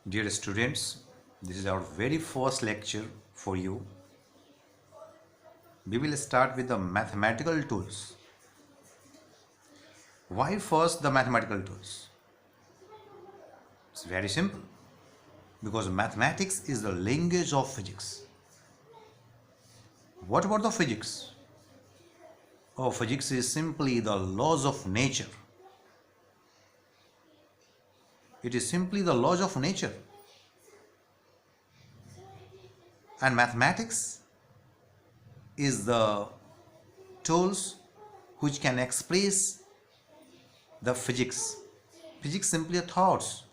Dear students, this is our very first lecture for you. We will start with the mathematical tools. Why first the mathematical tools? It's very simple. Because mathematics is the language of physics. What about the physics? Oh, physics is simply the laws of nature. It is simply the laws of nature. And mathematics is the tools which can express the physics. Physics simply are thoughts.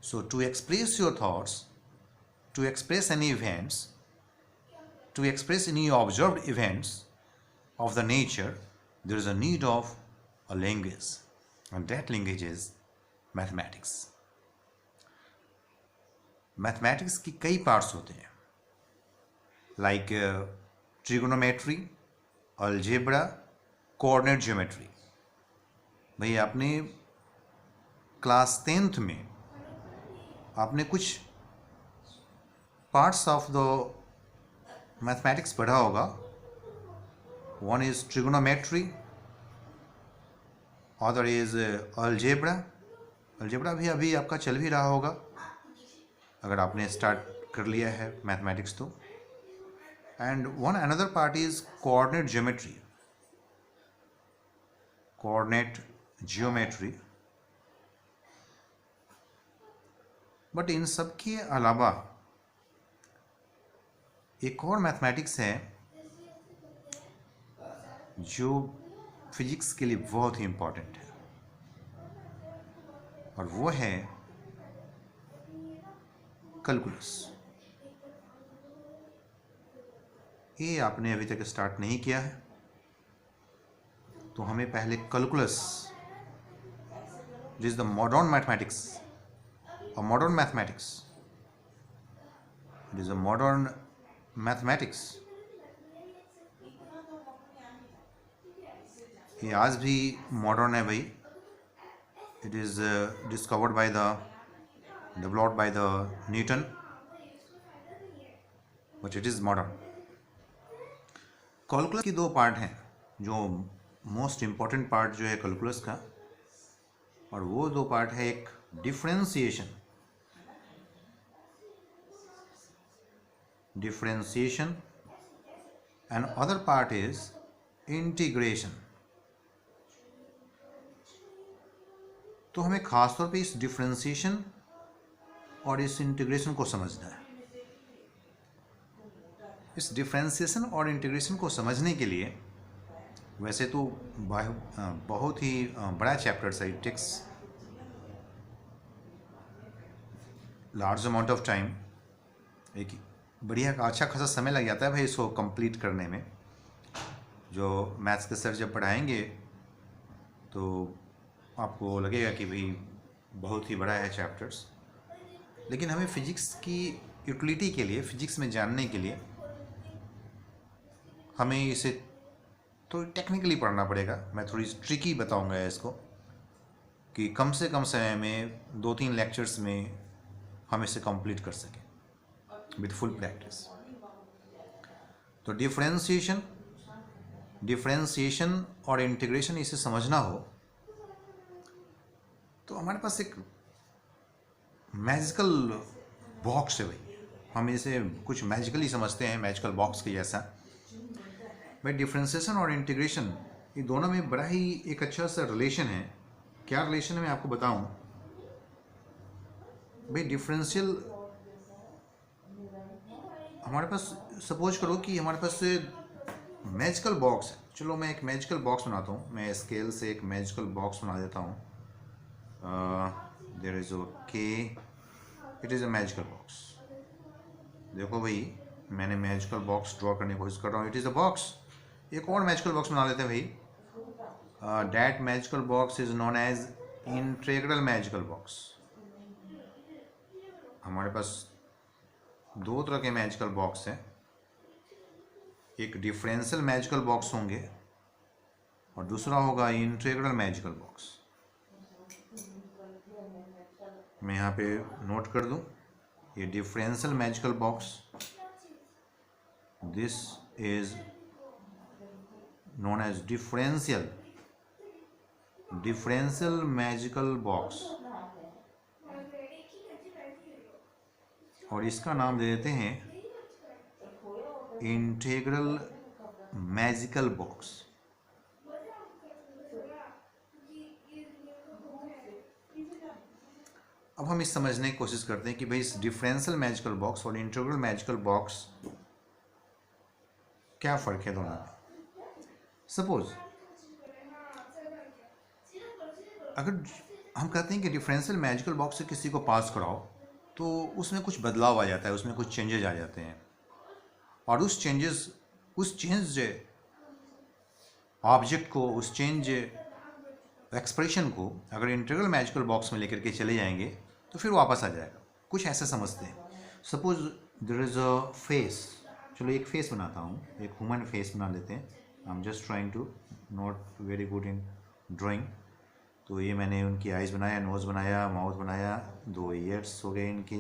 So to express your thoughts, to express any events, to express any observed events of the nature, there is a need of a language, and that language is mathematics. Mathematics की कई parts होते हैं, like trigonometry, algebra, coordinate geometry. भाई आपने class 10th में आपने कुछ parts of the mathematics पढ़ा होगा. One is trigonometry, other is algebra. Algebra भी अभी आपका चल भी रहा होगा अगर आपने स्टार्ट कर लिया है मैथमेटिक्स तो. And one another part is coordinate geometry. Coordinate geometry. But in सब के अलावा एक और मैथमेटिक्स है जो फिजिक्स के लिए बहुत ही इम्पोर्टेंट है, और वो है कैलकुलस. ये आपने अभी तक स्टार्ट नहीं किया है तो हमें पहले calculus, this is the modern mathematics, a modern mathematics, it is a modern mathematics. ये आज भी मॉडर्न है भाई. It is discovered by the, developed by the Newton, but it is modern. Calculus की दो पार्ट हैं जो मोस्ट इम्पॉर्टेंट पार्ट जो है कैलकुलस का, और वो दो पार्ट है एक differentiation, and other part is integration. तो हमें खासतौर पे इस डिफरेंशिएशन और इस इंटीग्रेशन को समझना है. इस डिफरेंशिएशन और इंटीग्रेशन को समझने के लिए वैसे तो बहुत ही बड़ा चैप्टर है. It takes large amount of time. एक बढ़िया अच्छा खासा समय लग जाता है भाई इसको कंप्लीट करने में. जो मैथ्स के सर जब पढ़ाएंगे तो आपको लगेगा कि भाई बहुत ही बड़ा है चैप्टर्स, लेकिन हमें फिजिक्स की यूटिलिटी के लिए, फिजिक्स में जानने के लिए हमें इसे तो टेक्निकली पढ़ना पड़ेगा. मैं थोड़ी ट्रिकी बताऊंगा इसको कि कम से कम समय में 2-3 लेक्चर्स में हम इसे कंप्लीट कर सकें विथ फुल प्रैक्टिस. तो डिफरेंशिएशन और इंटीग्रेशन इसे समझना हो तो हमारे पास एक मैजिकल बॉक्स है भाई. हम इसे कुछ मैजिकली समझते हैं, मैजिकल बॉक्स के जैसा. भाई डिफरेंशिएशन और इंटीग्रेशन ये दोनों में बड़ा ही एक अच्छा सा रिलेशन है. क्या रिलेशन है मैं आपको बताऊं. भाई डिफरेंशियल, हमारे पास सपोज करो कि हमारे पास मैजिकल बॉक्स है. चलो मैं एक मैजिकल बॉक्स बनाता हूँ. मैं स्केल से एक मैजिकल बॉक्स बना देता हूँ. There is okay, it is a magical box. देखो भाई मैंने मैजिकल बॉक्स ड्रॉ करने की कोशिश कर रहा हूँ. It is a box. एक और मैजिकल बॉक्स बना लेते हैं भाई. That magical box is known as integral magical box. हमारे पास दो तरह के मैजिकल बॉक्स हैं. एक डिफरेंशियल मैजिकल बॉक्स होंगे और दूसरा होगा इंटीग्रल मैजिकल बॉक्स. मैं यहाँ पे नोट कर दूँ, ये differential magical box, this is known as differential magical box, और इसका नाम दे देते हैं इंटीग्रल मैजिकल बॉक्स। अब हम इस समझने की कोशिश करते हैं कि भाई इस डिफरेंशियल मैजिकल बॉक्स और इंटीग्रल मैजिकल बॉक्स क्या फ़र्क है दोनों में। सपोज अगर हम कहते हैं कि डिफरेंशियल मैजिकल बॉक्स से किसी को पास कराओ तो उसमें कुछ बदलाव आ जाता है, उसमें कुछ चेंजेस आ जाते हैं, और उस चेंज ऑब्जेक्ट को, उस चेंज एक्सप्रेशन को अगर इंटीग्रल मैजिकल बॉक्स में लेकर के चले जाएंगे तो फिर वापस आ जाएगा। कुछ ऐसे समझते हैं। Suppose there is a face, चलो एक फेस बनाता हूँ, एक ह्यूमन फेस बना लेते हैं। I am just trying to not very good in drawing. तो ये मैंने उनकी आइज़ बनाया, नोज़ बनाया, माउथ बनाया, 2 ईयर्स हो गए इनके,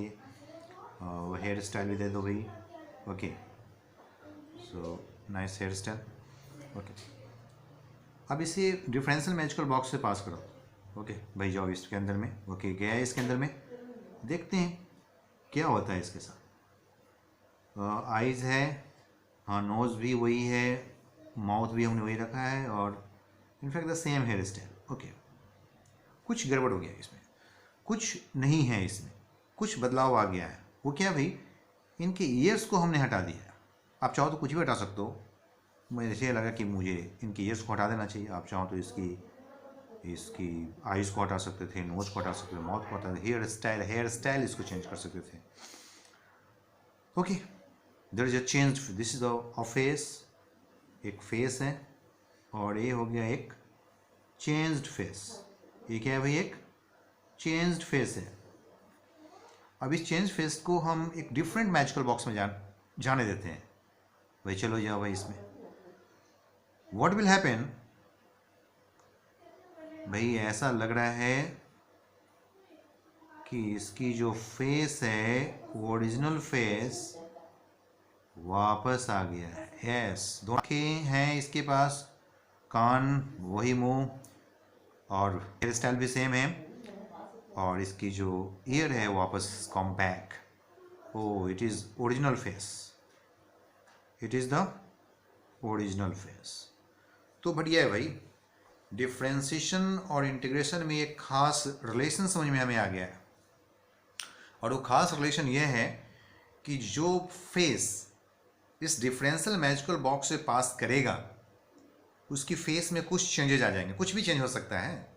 हेयर स्टाइल भी दे दो भाई। Okay, so nice hair style. Okay, अब इसे डिफरेंशियल मैजिकल बॉक्स से पास करो। ओके भाई, जाओ इसके अंदर में। ओके, गया है इसके अंदर में, देखते हैं क्या होता है इसके साथ। आइज़ है, हाँ, नोज़ भी वही है, माउथ भी हमने वही रखा है, और in fact the same here style. Okay, कुछ गड़बड़ हो गया इसमें, कुछ नहीं है इसमें, कुछ बदलाव आ गया है। वो क्या भाई, इनके ईयर्स को हमने हटा दिया। आप चाहो तो कुछ भी हटा सकते हो, मुझे ये लगा कि मुझे इनकी ईयर्स को हटा देना चाहिए। आप चाहो तो इसकी आइज़ को हटा सकते थे, नोज़ को हटा सकते थे, माउथ को हटा, हेयर स्टाइल इसको चेंज कर सकते थे। Okay, there is a change, this is a face, एक फेस है, और ये हो गया एक चेंज्ड फेस। ये क्या है भाई, एक चेंज्ड फेस है। अब इस चेंज फेस को हम एक डिफरेंट मैजिकल बॉक्स में जाने देते हैं। भाई चलो जाओ भाई इसमें, व्हाट विल हैपन, भाई ऐसा लग रहा है कि इसकी जो फेस है, ओरिजिनल फेस वापस आ गया है। यस, दो आँखें हैं इसके पास, कान वही, मुंह, और हेयर स्टाइल भी सेम है, और इसकी जो ईयर है वापस compact. Oh, it is original face, it is the original face. तो बढ़िया है भाई, डिफ्रेंशिएशन और इंटीग्रेशन में एक खास रिलेशन समझ में हमें आ गया है, और वो खास रिलेशन ये है कि जो फेस इस डिफरेंशियल मैजिकल बॉक्स से पास करेगा उसकी फेस में कुछ चेंजेस आ जाएंगे, कुछ भी चेंज हो सकता है।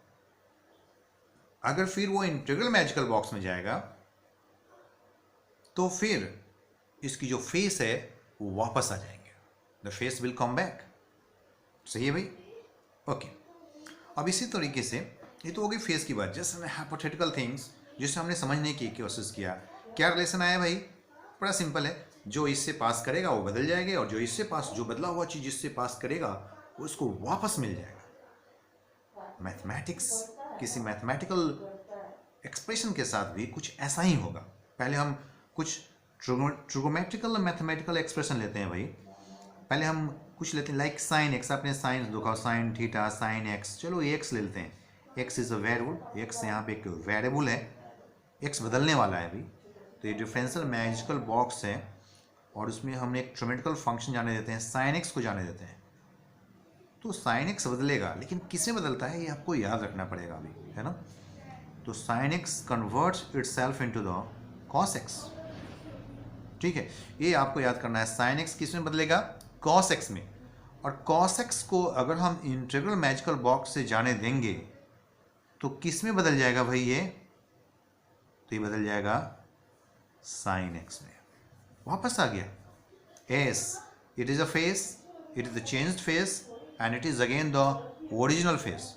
अगर फिर वो इंटीग्रल मैजिकल बॉक्स में जाएगा तो फिर इसकी जो फेस है वो वापस आ जाएंगे, the face will come back. सही है भाई? ओके, अब इसी तरीके से ये तो हो गई फेस की बात, जैसे हाइपोथेटिकल थिंग्स जिसे हमने समझने की कोशिश किया। क्या रिलेशन आया भाई? बड़ा सिंपल है, जो इससे पास करेगा वो बदल जाएगा, और जो इससे पास, जो बदला हुआ चीज़ इससे पास करेगा उसको वापस मिल जाएगा। मैथमेटिक्स, किसी मैथमेटिकल एक्सप्रेशन के साथ भी कुछ ऐसा ही होगा। पहले हम कुछ ट्रिगोमेट्रिकल मैथमेटिकल एक्सप्रेशन लेते हैं भाई। पहले हम कुछ लेते हैं लाइक साइन एक्स, आपने साइन देखा, साइन थीटा, साइन एक्स, चलो एक्स ले लेते हैं। X is a variable, x यहाँ पे एक वेरिएबल है, एक्स बदलने वाला है भाई। तो ये डिफरेंशियल मैजिकल बॉक्स है, और उसमें हमने एक ट्रिमेटिकल फंक्शन जाने देते हैं, साइन एक्स को जाने देते हैं। तो साइन एक्स बदलेगा, लेकिन किसमें बदलता है ये आपको याद रखना पड़ेगा अभी, है ना। तो sine x converts itself into the cos x, ठीक है, ये आपको याद करना है। साइन एक्स किस में बदलेगा? कॉस एक्स में। और कॉस एक्स को अगर हम इंटीग्रल मैजिकल बॉक्स से जाने देंगे तो किस में बदल जाएगा भाई ये? तो ये बदल जाएगा साइन एक्स में। वापस आ गया। S, it is a face, it is the changed face, and it is again the original face.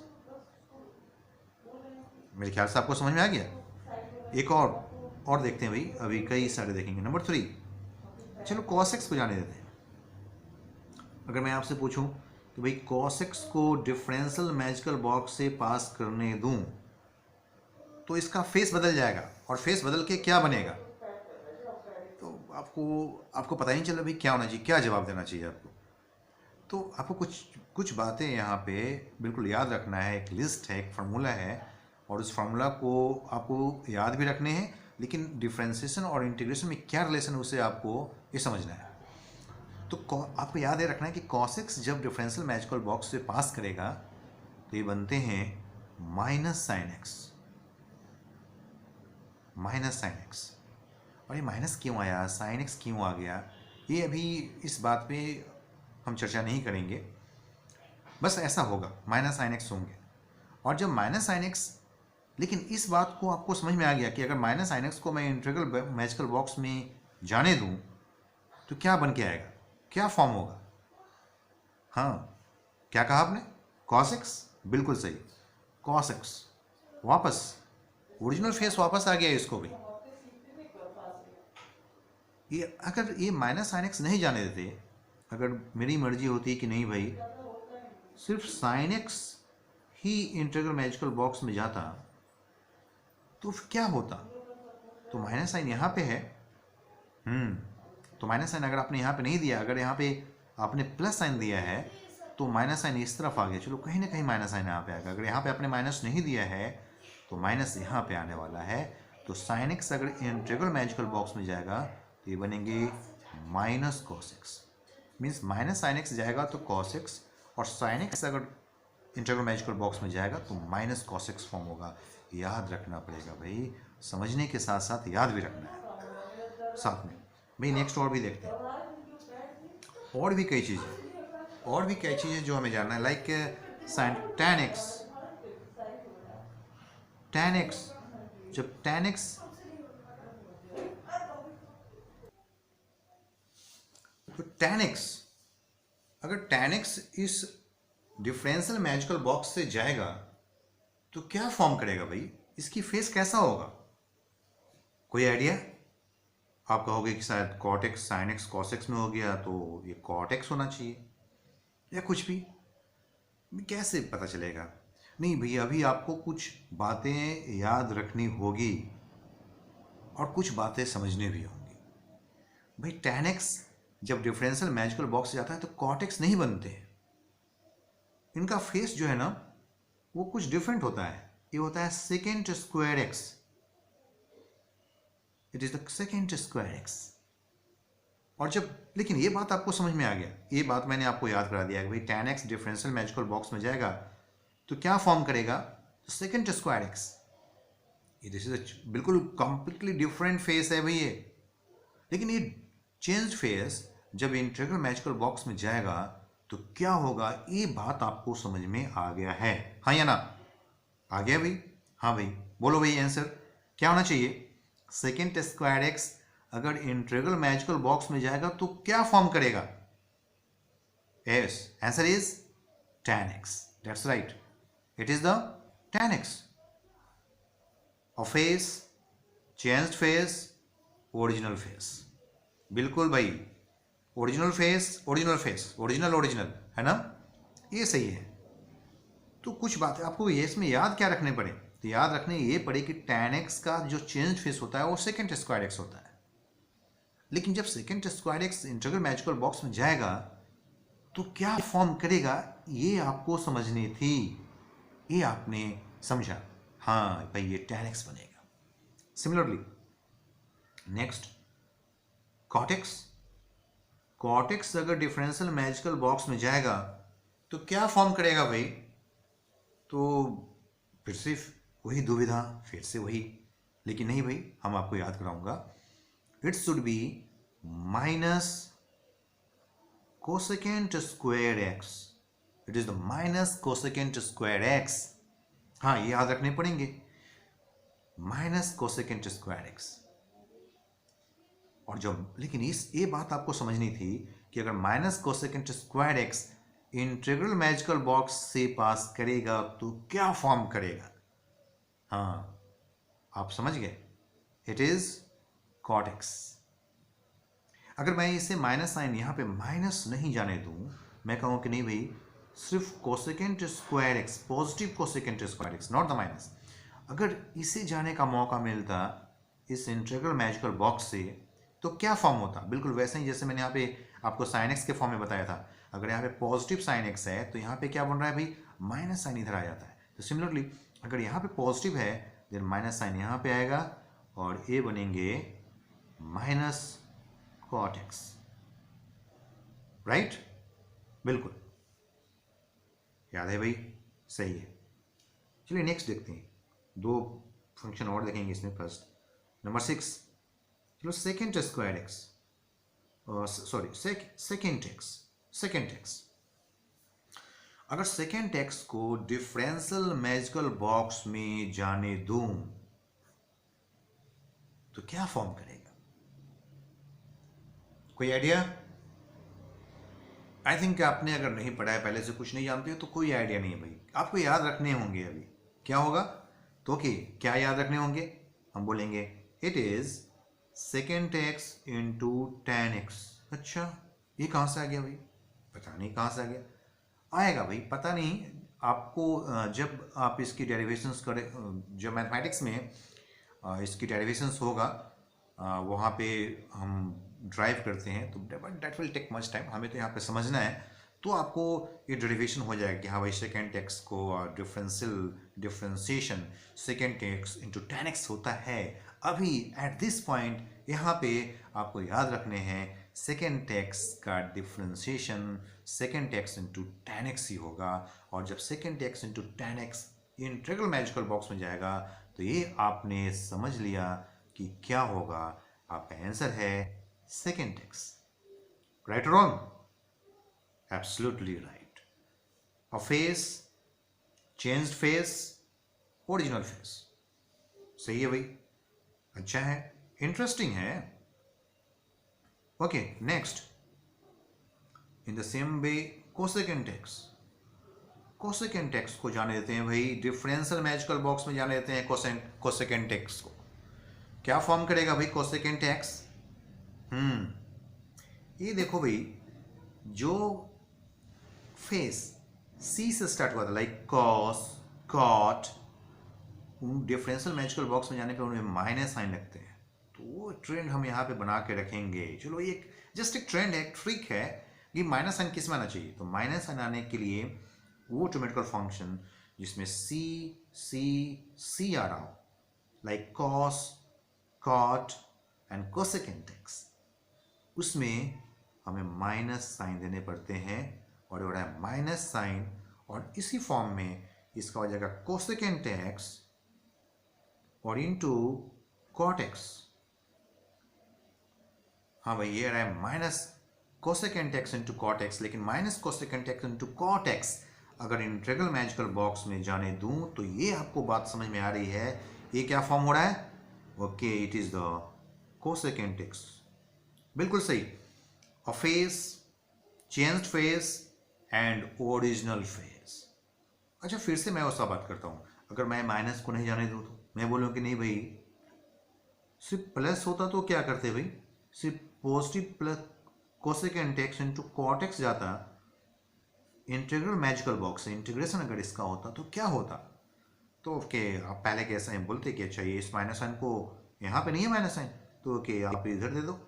मेरे ख्याल से आपको समझ में आ गया। एक और देखते हैं भाई, अभी कई सारे देखेंगे। नंबर 3, चलो कॉस एक्स को जाने देते हैं। अगर मैं आपसे पूछूं कि भाई कॉस एक्स को डिफरेंशियल मैजिकल बॉक्स से पास करने दूं तो इसका फेस बदल जाएगा, और फेस बदल के क्या बनेगा, तो आपको आपको पता ही नहीं चला भाई क्या होना चाहिए, क्या जवाब देना चाहिए आपको। तो आपको कुछ कुछ बातें यहाँ पे बिल्कुल याद रखना है। एक लिस्ट है, एक फार्मूला है, और उस फार्मूला को आपको याद भी रखने हैं, लेकिन डिफ्रेंसिएशन और इंटीग्रेशन में क्या रिलेशन है उसे आपको ये समझना है। तो आपको याद है रखना है कि cos x जब डिफरेंशियल मैजिकल बॉक्स से पास करेगा तो ये बनते हैं minus sine x, minus sine x. और ये माइनस क्यों आया, साइन एक्स क्यों आ गया, ये अभी इस बात पे हम चर्चा नहीं करेंगे, बस ऐसा होगा, माइनस साइन एक्स होंगे। और जब माइनस साइन एक्स, लेकिन इस बात को आपको समझ में आ गया कि अगर माइनस साइन एक्स को मैं इंटीग्रल मैजिकल बॉक्स में जाने दूं तो क्या बन के आएगा, क्या फॉर्म होगा। हाँ, क्या कहा आपने, cos x, बिल्कुल सही, cos x वापस ओरिजिनल फेस वापस आ गया इसको भी। ये अगर ये माइनस साइन एक्स नहीं जाने देते, अगर मेरी मर्जी होती कि नहीं भाई सिर्फ साइन एक्स ही इंटीग्रल मैजिकल बॉक्स में जाता, तो फिर क्या होता। तो माइनस साइन यहाँ पे है, तो माइनस साइन अगर आपने यहाँ पे नहीं दिया, अगर यहाँ पे आपने प्लस साइन दिया है तो माइनस साइन इस तरफ आ गया, चलो कहीं ना कहीं माइनस साइन यहाँ पे आएगा। अगर यहाँ पे आपने माइनस नहीं दिया है तो माइनस यहाँ पे आने वाला है। तो साइन एक्स अगर इंटीग्रल मैजिकल बॉक्स में जाएगा तो ये बनेंगे minus cos x, means minus sine x जाएगा तो कॉस एक्स, और साइन एक्स अगर इंटीग्रल मैजिकल बॉक्स में जाएगा तो माइनस कॉस एक्स फॉर्म होगा। याद रखना पड़ेगा भाई, समझने के साथ साथ याद भी रखना है साथ में भाई। नेक्स्ट और भी देखते हैं, और भी कई चीज़ें जो हमें जानना है, लाइक साइन tan x, जब tan x, तो tan x अगर tan x इस डिफरेंशियल मैजिकल बॉक्स से जाएगा तो क्या फॉर्म करेगा भाई, इसकी फेस कैसा होगा, कोई आइडिया। आप कहोगे कि शायद cot x sin x cos x में हो गया तो ये cot x होना चाहिए, या कुछ भी, कैसे पता चलेगा। नहीं भैया, अभी आपको कुछ बातें याद रखनी होगी और कुछ बातें समझनी भी होंगी भाई। tan x जब डिफरेंशियल मैजिकल बॉक्स से जाता है तो cot x नहीं बनते हैं, इनका फेस जो है ना वो कुछ डिफरेंट होता है, ये होता है second square x, it is the second square x. और जब, लेकिन ये बात आपको समझ में आ गया, ये बात मैंने आपको याद करा दिया कि भाई tan x differential magical box में जाएगा तो क्या फॉर्म करेगा, सेकेंड स्क्वायर एक्स। ये दिस इज बिल्कुल कंप्लीटली डिफरेंट फेस है भाई ये, लेकिन ये चेंज फेस जब इंटीग्रल मैजिकल बॉक्स में जाएगा तो क्या होगा, ये बात आपको समझ में आ गया है, हाँ या ना, आ गया भाई। हाँ भाई, बोलो भाई आंसर क्या होना चाहिए। सेकेंड स्क्वायर एक्स अगर इंटीग्रल मैजिकल बॉक्स में जाएगा तो क्या फॉर्म करेगा, yes answer is tan x, that's right, it is the tan x। और face, changed face, original face, बिल्कुल भाई, ओरिजिनल फेस, ओरिजिनल है ना, ये सही है। तो कुछ बातें आपको ये इसमें याद क्या रखने पड़े, तो याद रखने ये पड़े कि tan x का जो चेंज फेस होता है वो सेकेंड स्क्वायर एक्स होता है, लेकिन जब second square x integral magical box में जाएगा तो क्या फॉर्म करेगा, ये आपको समझनी थी, ये आपने समझा, हाँ भाई ये tan x बनेगा। सिमिलरली नेक्स्ट cot x अगर डिफरेंशियल मैजिकल बॉक्स में जाएगा तो क्या फॉर्म करेगा भाई, तो फिर से वही दुविधा, फिर से वही, लेकिन नहीं भाई, हम आपको याद कराऊंगा, it should be minus cosecant square x, it is the minus cosecant square x. हाँ, ये याद रखने पड़ेंगे, माइनस कोसेकेंट स्क्वायर एक्स। और जब, लेकिन ये बात आपको समझनी थी कि अगर minus cosecant square x integral magical box से पास करेगा तो क्या फॉर्म करेगा। हाँ, आप समझ गए, इट इज cot x। अगर मैं इसे माइनस साइन यहाँ पे माइनस नहीं जाने दूं, मैं कहूँ कि नहीं भाई सिर्फ cosecant square x, positive cosecant square x, not the minus, अगर इसे जाने का मौका मिलता इस इंटीग्रल मैजिकल बॉक्स से तो क्या फॉर्म होता, बिल्कुल वैसे ही जैसे मैंने यहाँ पे आपको साइन एक्स के फॉर्म में बताया था। अगर यहाँ पे पॉजिटिव साइन एक्स है तो यहाँ पे क्या बन रहा है भाई, माइनस साइन इधर आ जाता है। तो सिमिलरली अगर यहाँ पे पॉजिटिव है देन माइनस साइन यहाँ पे आएगा और ये बनेंगे माइनस कॉट एक्स, राइट, बिल्कुल याद है भाई, सही है। चलिए नेक्स्ट देखते हैं, दो फंक्शन और देखेंगे इसमें। फर्स्ट नंबर 6, चलो second square x, sorry second x. अगर सेकेंड एक्स को डिफरेंशियल मैजिकल बॉक्स में जाने दूं तो क्या फॉर्म करेगा, कोई आइडिया? आई थिंक आपने अगर नहीं पढ़ा है, पहले से कुछ नहीं जानते हो तो कोई आइडिया नहीं है भाई, आपको याद रखने होंगे। अभी क्या होगा तो ओके, क्या याद रखने होंगे, हम बोलेंगे it is second x into tan x. अच्छा ये कहाँ से आ गया भाई, पता नहीं कहाँ से आ गया, आएगा भाई पता नहीं आपको। जब आप इसकी डेरिवेशंस करें, जब मैथमेटिक्स में इसकी डेरिवेशंस होगा, वहाँ पे हम ड्राइव करते हैं तो that will take much time, हमें तो यहाँ पे समझना है। तो आपको ये डेरिवेशन हो जाएगा कि हाँ भाई सेकेंड एक्स को differentiation secant x into tan x होता है। अभी एट दिस पॉइंट यहाँ पे आपको याद रखने हैं सेकेंड एक्स का differentiation secant x into tan x ही होगा। और जब secant x into tan x integral magical box में जाएगा तो ये आपने समझ लिया कि क्या होगा, आपका आंसर है second x. Right wrong? Absolutely right. अ face, changed face, original face, सही है भाई, अच्छा है, इंटरेस्टिंग है। Okay next, in the same way cosecant x, cosecant x को जाने देते हैं भाई डिफरेंशियल मैजिकल बॉक्स में जाने देते हैं कोसेकेंट एक्स को। क्या फॉर्म करेगा भाई कोसेकेंट एक्स? ये देखो भाई, जो फेस सी से स्टार्ट हुआ था like cos cot, differential magical box में जाने पे उन्हें माइनस साइन लगते हैं, तो वो ट्रेंड हम यहाँ पे बना के रखेंगे। चलो ये जस्ट एक ट्रेंड है, एक ट्रिक है कि माइनस साइन किस में आना चाहिए। तो माइनस साइन आने के लिए वो ट्रिमेटिकल फंक्शन जिसमें सी सी सी आ रहा हो like cos cot and cosecant x, उसमें हमें माइनस साइन देने पड़ते हैं और ये हो रहा है माइनस साइन, और इसी फॉर्म में इसका हो जाएगा कोसेकेंट एक्स और इंटू कॉट एक्स। हाँ भाई ये रहा है minus cosecant x into cot x, लेकिन minus cosecant x into cot x अगर इंटीग्रल मैजिकल बॉक्स में जाने दूं तो ये आपको बात समझ में आ रही है, ये क्या फॉर्म हो रहा है? Okay it is the cosecant x, बिल्कुल सही। अ face, changed face and original face. अच्छा फिर से मैं उसका बात करता हूँ, अगर मैं माइनस को नहीं जाने दूँ तो मैं बोलूँ कि नहीं भाई सिर्फ प्लस होता तो क्या करते भाई, सिर्फ positive plus cosecant x into cot x जाता, इंटीग्रल मैजिकल बॉक्स है, इंटीग्रेशन अगर इसका होता तो क्या होता? तो ओके आप पहले कैसे हैं बोलते कि अच्छा ये इस माइनस साइन को यहाँ पे नहीं है माइनस साइन, तो ओके आप इधर दे दो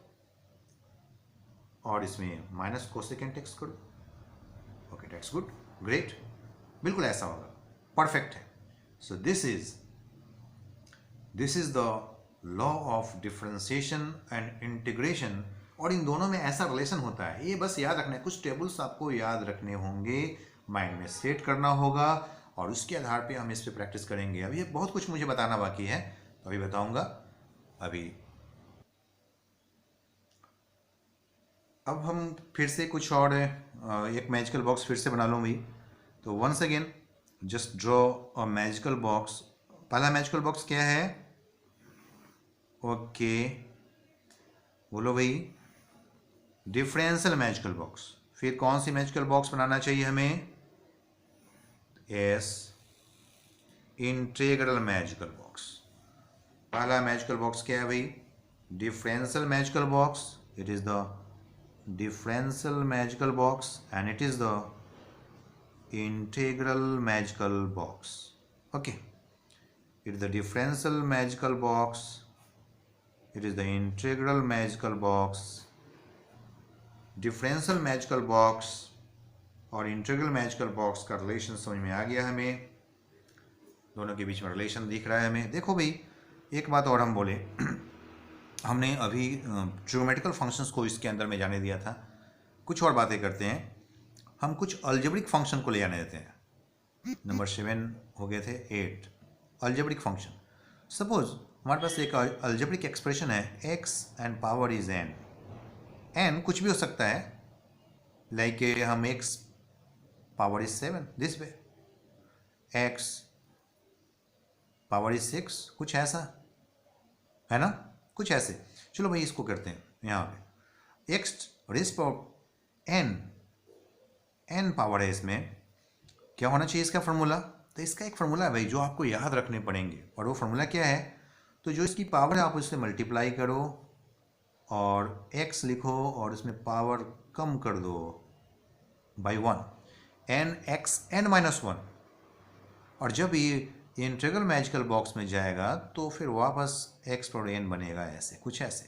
और इसमें माइनस कोसेकेंट एक्स करो। ओके दैट्स गुड, ग्रेट, बिल्कुल ऐसा होगा, परफेक्ट है। So this is the law of differentiation and integration, और इन दोनों में ऐसा रिलेशन होता है, ये बस याद रखना है। कुछ टेबल्स आपको याद रखने होंगे, माइंड में सेट करना होगा और उसके आधार पे हम इस पे प्रैक्टिस करेंगे। अभी बहुत कुछ मुझे बताना बाकी है तो अभी बताऊंगा। अभी अब हम फिर से कुछ और एक मैजिकल बॉक्स फिर से बना लूँ भाई। तो once again just draw a magical box. पहला मैजिकल बॉक्स क्या है? ओके बोलो भाई, डिफरेंशियल मैजिकल बॉक्स। फिर कौन सी मैजिकल बॉक्स बनाना चाहिए हमें? Yes, integral magical box. पहला मैजिकल बॉक्स क्या है भाई? Differential magical box. It is the differential magical box and it is the integral magical box. Okay it is the differential magical box, it is the integral magical box. Differential magical box और integral magical box का relation समझ में आ गया हमें, दोनों के बीच में relation दिख रहा है हमें। देखो भाई एक बात और हम बोले हमने अभी ट्रिग्नोमेट्रिकल फंक्शंस को इसके अंदर में जाने दिया था, कुछ और बातें करते हैं। हम कुछ अलजेब्रिक फंक्शन को ले आने देते हैं। नंबर 7 हो गए थे 8 अलजेब्रिक फंक्शन। सपोज हमारे पास एक अलजेब्रिक एक्सप्रेशन है x and power is n कुछ भी हो सकता है, लाइक हम x power is 7 this way, x power is 6 कुछ ऐसा है ना, कुछ ऐसे। चलो भाई इसको करते हैं यहाँ पे x raise power n power है, इसमें क्या होना चाहिए इसका फार्मूला। तो इसका एक फार्मूला है भाई जो आपको याद रखने पड़ेंगे, और वो फार्मूला क्या है, तो जो इसकी पावर है आप उससे मल्टीप्लाई करो और x लिखो और इसमें पावर कम कर दो बाई 1 n(x(n-1), और जब ये इंटीग्रल मैजिकल बॉक्स में जाएगा तो फिर वापस x पावर n बनेगा, ऐसे कुछ ऐसे।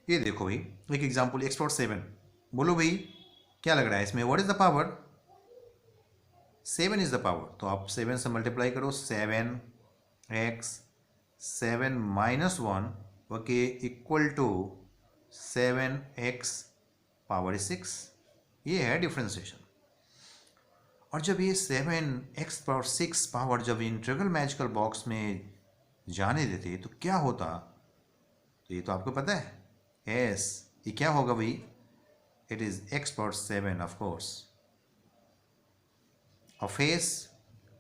ये देखो भाई एक एग्जांपल x पावर 7, बोलो भाई क्या लग रहा है इसमें, what is the power, 7 is the power, तो आप 7 से मल्टीप्लाई करो, 7x 7 minus 1 okay equal to 7x power 6, ये है डिफ्रेंसिएशन। और जब ये 7x पावर 6 पावर जब इंटीग्रल मैजिकल बॉक्स में जाने देते तो क्या होता, तो ये तो आपको पता है s, ये क्या होगा भाई, it is x power 7 of course, और face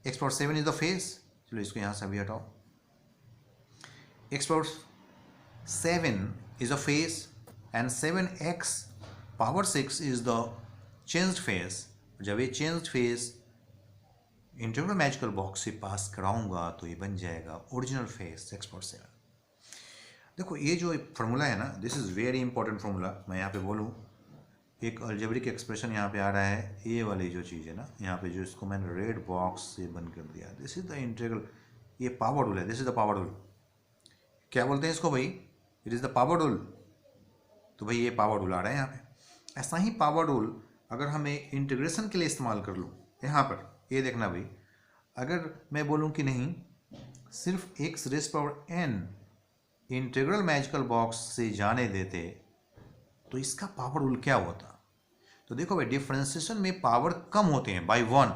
x power 7 is the face. चलो इसको यहाँ से अभी हटाओ, x power 7 is a phase and 7x power 6 is the changed phase। जब ये changed phase integral magical box से पास कराऊंगा तो ये बन जाएगा ओरिजिनल फेस x पावर 7। देखो ये जो फार्मूला है ना, this is very important formula. मैं यहाँ पे बोलूँ एक अलजेब्रिक एक्सप्रेशन यहाँ पे आ रहा है, ये वाली जो चीज़ है ना यहाँ पे, जो इसको मैंने रेड बॉक्स से बंद कर दिया, दिस इज द इंटीग्रल, ये पावर रूल है, this is the power rule. क्या बोलते हैं इसको भाई, it is the power rule. तो भाई ये पावर रूल आ रहा है यहाँ पे। ऐसा ही पावर रूल अगर हमें इंटीग्रेशन के लिए इस्तेमाल कर लूँ, यहाँ पर ये देखना भाई, अगर मैं बोलूँ कि नहीं सिर्फ x raise power n integral magical box से जाने देते तो इसका पावर रूल क्या होता। तो देखो भाई डिफरेंशिएशन में पावर कम होते हैं बाई 1,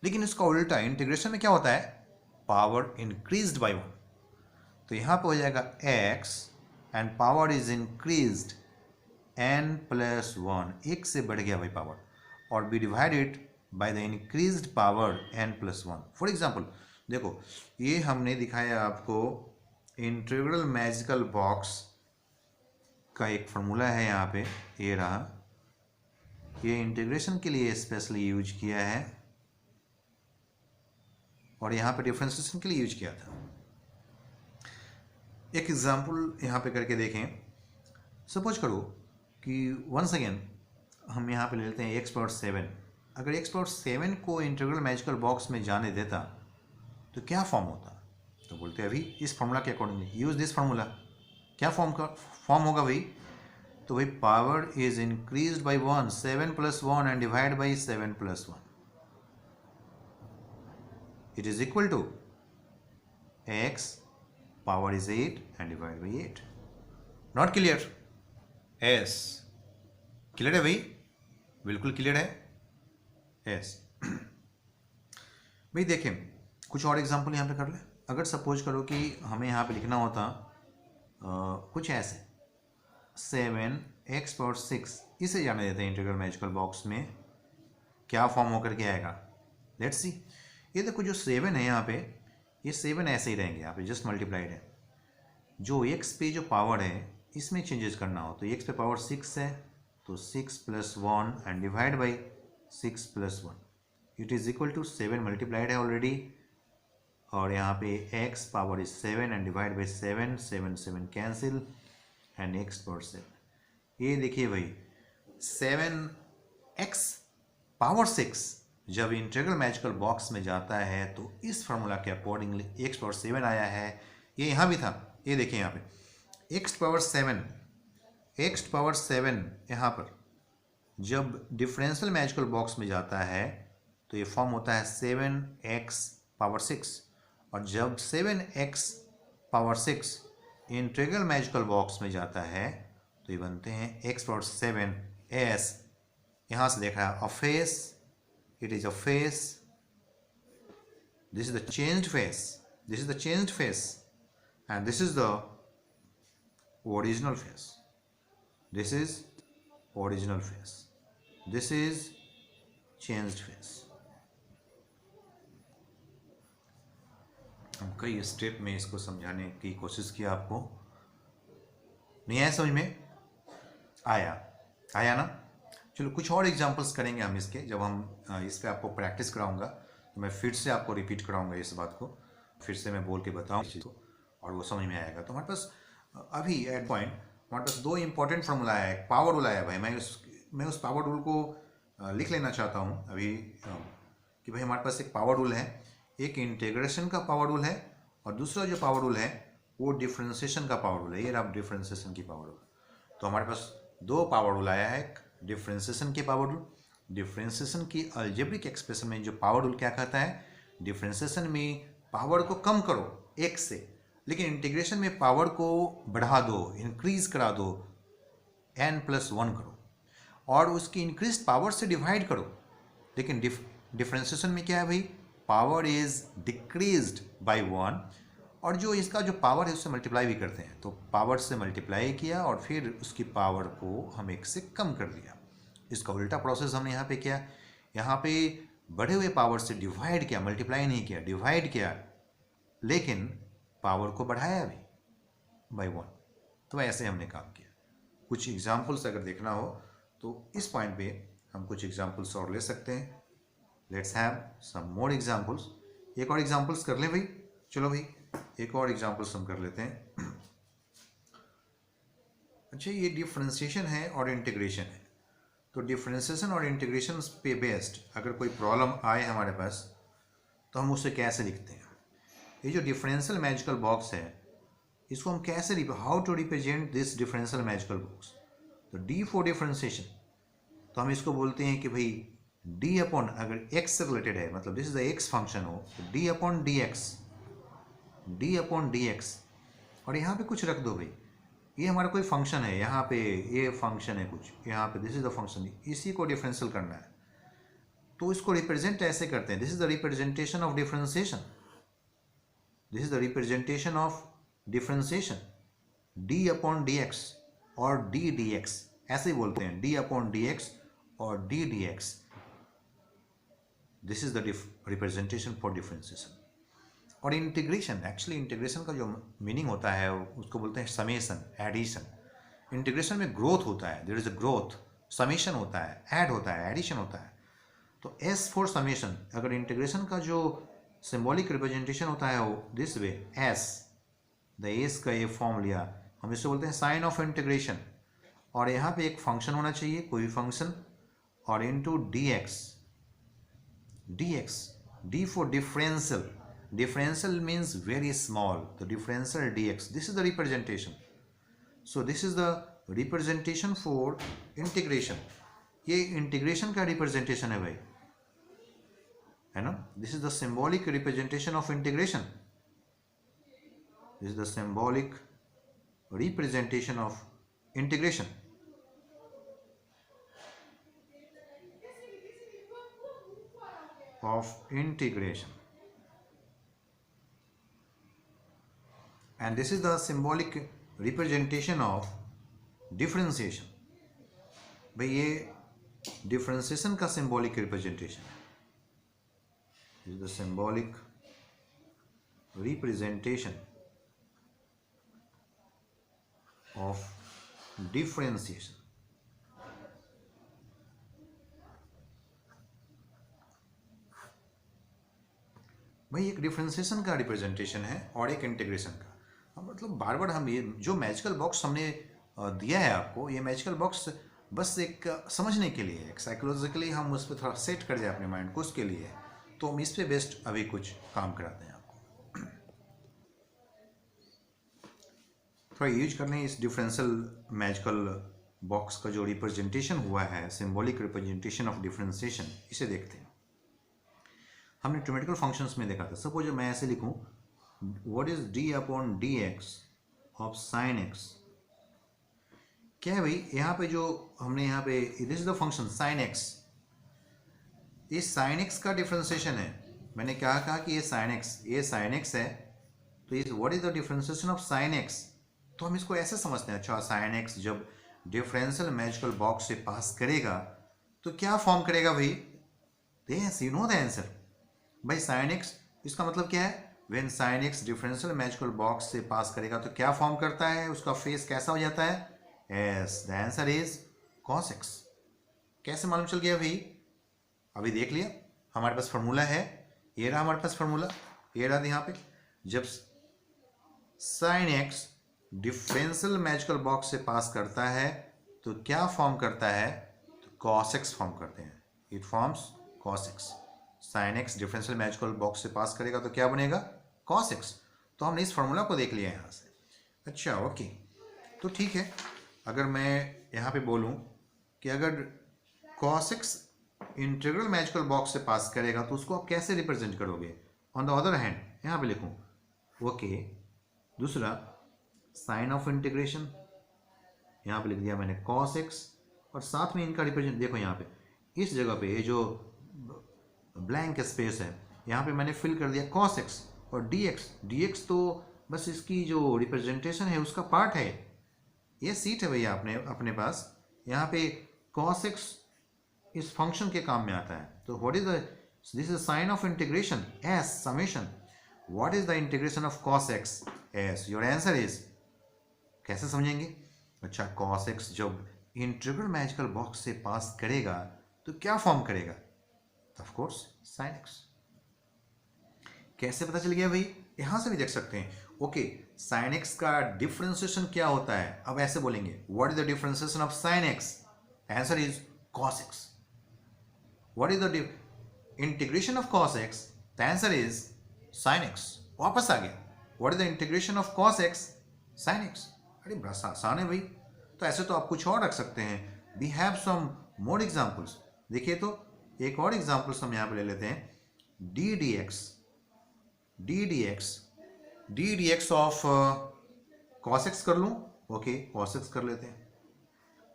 लेकिन इसका उल्टा इंटीग्रेशन में क्या होता है, पावर इंक्रीज्ड बाई 1। तो यहाँ पे हो जाएगा x and power is increased n plus 1, एक से बढ़ गया भाई पावर, और be divided by the increased power n plus 1। For example देखो ये हमने दिखाया आपको इंटीग्रल मैजिकल बॉक्स का एक फार्मूला है, यहाँ पे ये रहा, ये इंटीग्रेशन के लिए स्पेशली यूज किया है और यहाँ पे डिफरेंशिएशन के लिए यूज किया था। एक एग्जांपल यहाँ पे करके देखें। सपोज करो कि वंस अगेन हम यहाँ पे ले लेते हैं x पावर 7। अगर x पावर 7 को इंटीग्रल मैजिकल बॉक्स में जाने देता तो क्या फॉर्म होता, तो बोलते हैं अभी इस फार्मूला के अकॉर्डिंगली यूज दिस फार्मूला। क्या फॉर्म होगा भाई, तो भाई power is increased by 1, 7 plus 1 and divide by 7 plus 1, it is equal to x power is 8 and divide by 8। Not clear, is clear है भाई, बिल्कुल क्लियर है एस। भाई देखें कुछ और एग्जांपल यहाँ पे कर ले। अगर सपोज करो कि हमें यहाँ पे लिखना होता कुछ ऐसे 7x पावर 6, इसे जाने देते हैं इंटीग्रल मैजिकल बॉक्स में, क्या फॉर्म होकर के आएगा, लेट्स सी। ये देखो जो 7 है यहाँ पे, ये 7 ऐसे ही रहेंगे, यहाँ पे जस्ट मल्टीप्लाइड है। जो x पे जो पावर है इसमें चेंजेस करना हो तो x पे पावर 6 है तो 6 plus 1 and divide by 6 plus 1, it is equal to 7 multiplied है ऑलरेडी, और यहाँ पे x power is 7 and divide by 7, 7 7 cancel and x power 7। ये देखिए भाई 7x पावर 6 जब इंटीग्रल मैजिकल बॉक्स में जाता है तो इस फार्मूला के अकॉर्डिंगली x पावर 7 आया है। ये यहाँ भी था, ये देखिए यहाँ पे x पावर 7 यहाँ पर जब डिफरेंशियल मैजिकल बॉक्स में जाता है तो ये फॉर्म होता है 7x पावर 6, और जब 7x power 6 integral magical box में जाता है तो ये बनते हैं x पावर 7s। यहाँ से देखा है अ face, it is a face, this is the changed face, this is the changed face, and this is the original face, this is original face, this is changed face। हम कई step में इसको समझाने की कोशिश की, आपको नहीं आया समझ में? आया ना? चलो कुछ और एग्जांपल्स करेंगे हम इसके, जब हम इस पे आपको प्रैक्टिस कराऊंगा तो मैं फिर से आपको रिपीट कराऊंगा इस बात को, फिर से मैं बोल के बताऊँ चीज़ को और वो समझ में आएगा। तो हमारे पास अभी एट पॉइंट हमारे पास दो इंपॉर्टेंट फार्मूला है, एक पावर रूल आया भाई। मैं उस पावर रूल को लिख लेना चाहता हूँ अभी कि भाई हमारे पास एक पावर रूल है, एक इंटीग्रेशन का पावर रूल है और दूसरा जो पावर रूल है वो डिफ्रेंसिएशन का पावर रूल है। ये रहा डिफ्रेंसिएशन की पावर रूल। तो हमारे पास दो पावर रूल आया है, एक डिफ्रेंसिएशन के पावर रूल। डिफ्रेंसिएशन की अलजेब्रिक एक्सप्रेशन में जो पावर रूल क्या कहता है, डिफ्रेंसिएशन में पावर को कम करो एक से, लेकिन इंटीग्रेशन में पावर को बढ़ा दो, इंक्रीज करा दो, n+1 करो और उसकी इंक्रीज पावर से डिवाइड करो। लेकिन डिफ्रेंसिएशन में क्या है भाई, पावर इज डिक्रीज्ड बाय 1 और जो इसका जो पावर है उससे मल्टीप्लाई भी करते हैं। तो पावर से मल्टीप्लाई किया और फिर उसकी पावर को हम 1 से कम कर दिया। इसका उल्टा प्रोसेस हमने यहाँ पे किया, यहाँ पे बढ़े हुए पावर से डिवाइड किया, मल्टीप्लाई नहीं किया, डिवाइड किया, लेकिन पावर को बढ़ाया भी बाय 1। तो ऐसे हमने काम किया। कुछ एग्जाम्पल्स अगर देखना हो तो इस पॉइंट पे हम कुछ एग्जाम्पल्स और ले सकते हैं। Let's have some more examples. एक और एग्जाम्पल्स कर लें भाई, चलो भाई एक और एग्जाम्पल्स हम कर लेते हैं। अच्छा, ये डिफ्रेंसिएशन है और इंटीग्रेशन है। तो डिफ्रेंसिएशन और इंटीग्रेशन पे बेस्ड अगर कोई प्रॉब्लम आए हमारे पास तो हम उसे कैसे लिखते हैं। ये जो डिफरेंशियल मैजिकल बॉक्स है इसको हम कैसे how to represent this differential magical box. तो डी फॉर डिफरेंशिएशन, तो हम इसको बोलते हैं कि भाई डी अपॉन, अगर x से रिलेटेड है मतलब this is the x function हो तो डी अपॉन डी एक्स और यहाँ पे कुछ रख दो भाई, ये हमारा कोई फंक्शन है, यहाँ पे ये फंक्शन है कुछ, यहाँ पे दिस इज द फंक्शन, इसी को डिफरेंशियल करना है तो इसको रिप्रेजेंट ऐसे करते हैं। This is the representation of differentiation, this is the representation of differentiation, D upon D x और डी एक्स ऐसे ही बोलते हैं, डी अपॉन डी एक्स और D x. This is the representation for differentiation. और इंटीग्रेशन, एक्चुअली इंटीग्रेशन का जो meaning होता है उसको बोलते हैं समेशन, एडिशन। इंटीग्रेशन में ग्रोथ होता है, there is a growth, summation होता है, ऐड होता है, एडिशन होता है। तो एस फॉर समेशन, अगर इंटीग्रेशन का जो सिंबॉलिक रिप्रेजेंटेशन होता है वो this way, S, the S का ये फॉर्म लिया, हम इससे बोलते हैं साइन ऑफ इंटीग्रेशन। और यहाँ पे एक फंक्शन होना चाहिए, कोई भी फंक्शन, और into D x, D for differential, differential means very small, the differential dx, this is the representation. So this is the representation for integration, ये integration का representation है भाई, है ना। this is the symbolic representation of integration, this is the symbolic representation of integration. And this is the symbolic representation of differentiation. भाई ये differentiation का symbolic representation है, this is the symbolic representation of differentiation. भाई एक differentiation का representation है और एक इंटीग्रेशन का। मतलब बार बार हम ये जो मैजिकल बॉक्स हमने दिया है आपको, ये मैजिकल बॉक्स बस एक समझने के लिए, एक साइकोलॉजिकली हम उस पर थोड़ा सेट कर जाए अपने माइंड को, उसके लिए तो हम इस पे बेस्ट अभी कुछ काम कराते हैं आपको। थोड़ा यूज कर लें इस डिफरेंशियल मैजिकल बॉक्स का जो रिप्रेजेंटेशन हुआ है, सिंबॉलिक रिप्रेजेंटेशन ऑफ डिफरेंशिएशन, इसे देखते हैं। हमने ट्रिमेटिकल फंक्शंस में देखा था। सपोज मैं ऐसे लिखूं, what is D upon D x of sine x. क्या है भाई, यहाँ पे जो हमने यहाँ पे this is the function sine x, ये साइन एक्स का डिफरेंशिएशन है। मैंने क्या कहा कि ये साइन एक्स है, तो ये what is the differentiation of sine x. तो हम इसको ऐसे समझते हैं, अच्छा साइन एक्स जब डिफरेंशियल मैजिकल बॉक्स से पास करेगा तो क्या फॉर्म करेगा भाई, yes you know the answer भाई। साइन एक्स इसका मतलब क्या है, when sine x differential magical box से पास करेगा तो क्या फॉर्म करता है, उसका फेस कैसा हो जाता है, yes the answer is cos x. कैसे मालूम चल गया भाई, अभी देख लिया, हमारे पास फॉर्मूला है, ये रहा हमारे पास फॉर्मूला, ये रहा यहाँ पे, जब sine x differential magical box से पास करता है तो क्या फॉर्म करता है, तो कॉस एक्स फॉर्म करते हैं, it forms cos x. Sine x differential magical box से पास करेगा तो क्या बनेगा, कॉस एक्स। तो हमने इस फॉर्मूला को देख लिया यहाँ से। अच्छा ओके, तो ठीक है, अगर मैं यहाँ पे बोलूँ कि अगर cos x integral magical box से पास करेगा तो उसको आप कैसे रिप्रेजेंट करोगे, ऑन द अदर हैंड यहाँ पे लिखूँ, ओके। दूसरा साइन ऑफ इंटीग्रेशन, यहाँ पे लिख दिया मैंने कॉस एक्स, और साथ में इनका रिप्रेजेंट देखो यहाँ पे इस जगह पे ये जो ब्लैंक स्पेस है यहाँ पे मैंने फिल कर दिया कॉस एक्स, और डी एक्स तो बस इसकी जो रिप्रेजेंटेशन है उसका पार्ट है, ये सीट है भैया अपने पास। यहाँ पे कॉस एक्स इस फंक्शन के काम में आता है। तो what is the, this is sine of integration S summation, what is the integration of cos x S, your answer is, कैसे समझेंगे, अच्छा कॉस एक्स जब इंटीग्रल मैजिकल बॉक्स से पास करेगा तो क्या फॉर्म करेगा, ऑफ कोर्स साइन एक्स। कैसे पता चल गया भाई, यहां से भी देख सकते हैं, ओके साइन एक्स का डिफरेंशिएशन क्या होता है, अब ऐसे बोलेंगे what is the differentiation of sine x, answer is cos x. What is the integration of cos x, the answer is sine x. वापस आ गया, what is the integration of cos x, sine x. अरे बड़ा आसान है भाई। तो ऐसे तो आप कुछ और रख सकते हैं, we have some more examples. देखिए तो एक और एग्जाम्पल्स हम यहाँ पे ले लेते हैं, d d x of cos x कर लूँ, ओके कॉस एक्स कर लेते हैं।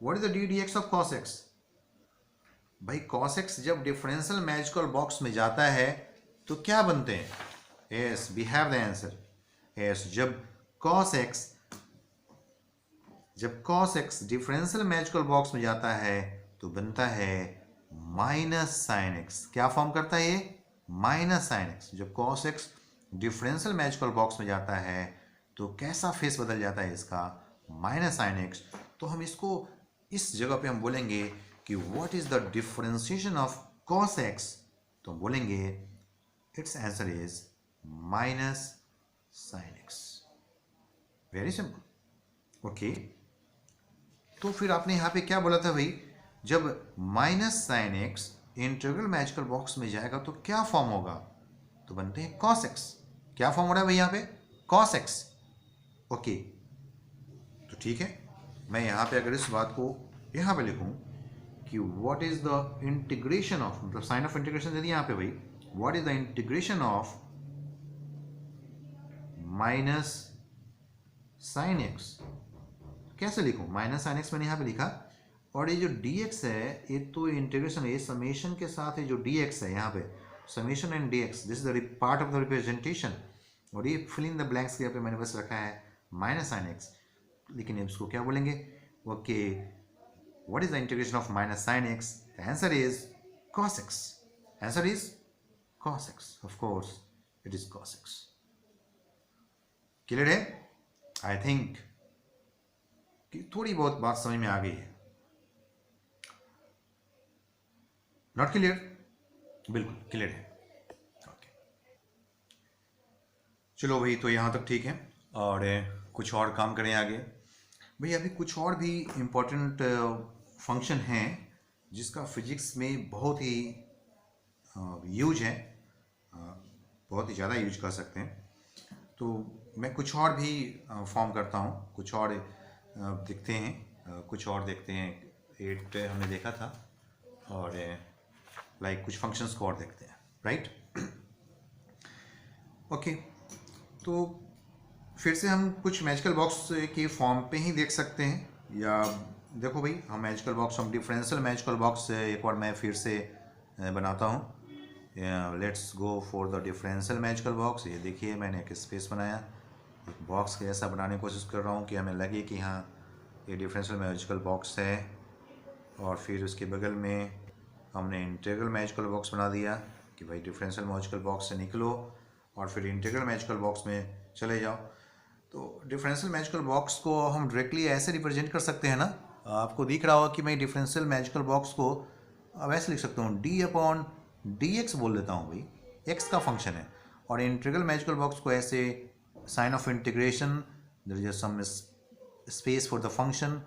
What is the d x of cos x, भाई कॉस एक्स जब डिफरेंशियल मैजिकल बॉक्स में जाता है तो क्या बनते हैं, yes we have the answer, yes जब cos x differential magical box में जाता है तो बनता है माइनस साइन एक्स। क्या फॉर्म करता है ये, माइनस साइन एक्स। जब cos x differential magical box में जाता है तो कैसा फेस बदल जाता है इसका, माइनस साइन एक्स। तो हम इसको इस जगह पे हम बोलेंगे कि what is the differentiation of cos x, तो हम बोलेंगे it's answer is minus sine x. Very simple, okay. तो फिर आपने यहाँ पे क्या बोला था भाई, जब minus sine x integral magical box में जाएगा तो क्या फॉर्म होगा, तो बनते हैं कॉस एक्स। क्या फॉर्म हो रहा है भाई यहाँ पे, कॉस एक्स, ओके। तो ठीक है, मैं यहाँ पे अगर इस बात को यहाँ पे लिखूँ कि what is the integration of, मतलब साइन ऑफ इंटीग्रेशन दे दिया यहाँ पे भाई, what is the integration of minus sine x, कैसे लिखूं, माइनस साइन एक्स मैंने यहाँ पे लिखा, और ये जो dx है ये तो इंटीग्रेशन है, ये समेशन के साथ है, जो dx है यहाँ पे summation and dx, this is the part of the representation, और ये फिल इन द ब्लैंक्स के यहाँ पे मैंने बस रखा है माइनस साइन एक्स। लेकिन इसको क्या बोलेंगे, okay what is the integration of minus sine x, the answer is cos x, answer is cos x, of course it is cos x. Clear है, आई थिंक कि थोड़ी बहुत बात समझ में आ गई है, नॉट क्लियर, बिल्कुल क्लियर है, ओके। चलो भाई, तो यहाँ तक ठीक है, और कुछ और काम करें आगे भाई। अभी कुछ और भी इम्पोर्टेंट फंक्शन है जिसका फिजिक्स में बहुत ही यूज है, बहुत ही ज़्यादा यूज कर सकते हैं। तो मैं कुछ और भी फॉर्म करता हूँ, कुछ और दिखते हैं, कुछ और देखते हैं। 8 हमने देखा था और लाइक कुछ फंक्शंस को और देखते हैं, राइट। ओके, तो फिर से हम कुछ मैजिकल बॉक्स के फॉर्म पे ही देख सकते हैं। या देखो भाई, हम मैजिकल बॉक्स, हम डिफरेंशियल मैजिकल बॉक्स एक बार मैं फिर से बनाता हूँ। Let's go for the differential magical box. ये देखिए, मैंने एक स्पेस बनाया, एक बॉक्स के ऐसा बनाने की कोशिश कर रहा हूँ कि हमें लगे कि हाँ ये डिफरेंशियल मैजिकल बॉक्स है। और फिर उसके बगल में हमने इंटीग्रल मैजिकल बॉक्स बना दिया कि भाई डिफरेंशियल मैजिकल बॉक्स से निकलो और फिर इंटीग्रल मैजिकल बॉक्स में चले जाओ। तो डिफरेंशियल मैजिकल बॉक्स को हम डायरेक्टली ऐसे रिप्रेजेंट कर सकते हैं ना, आपको दिख रहा होगा कि मैं डिफरेंशियल मैजिकल बॉक्स को अब ऐसे लिख सकता हूँ, d/dx बोल देता हूँ भाई, x का फंक्शन है। और इंटीग्रल मैजिकल बॉक्स को ऐसे sign of integration, there is some space for the function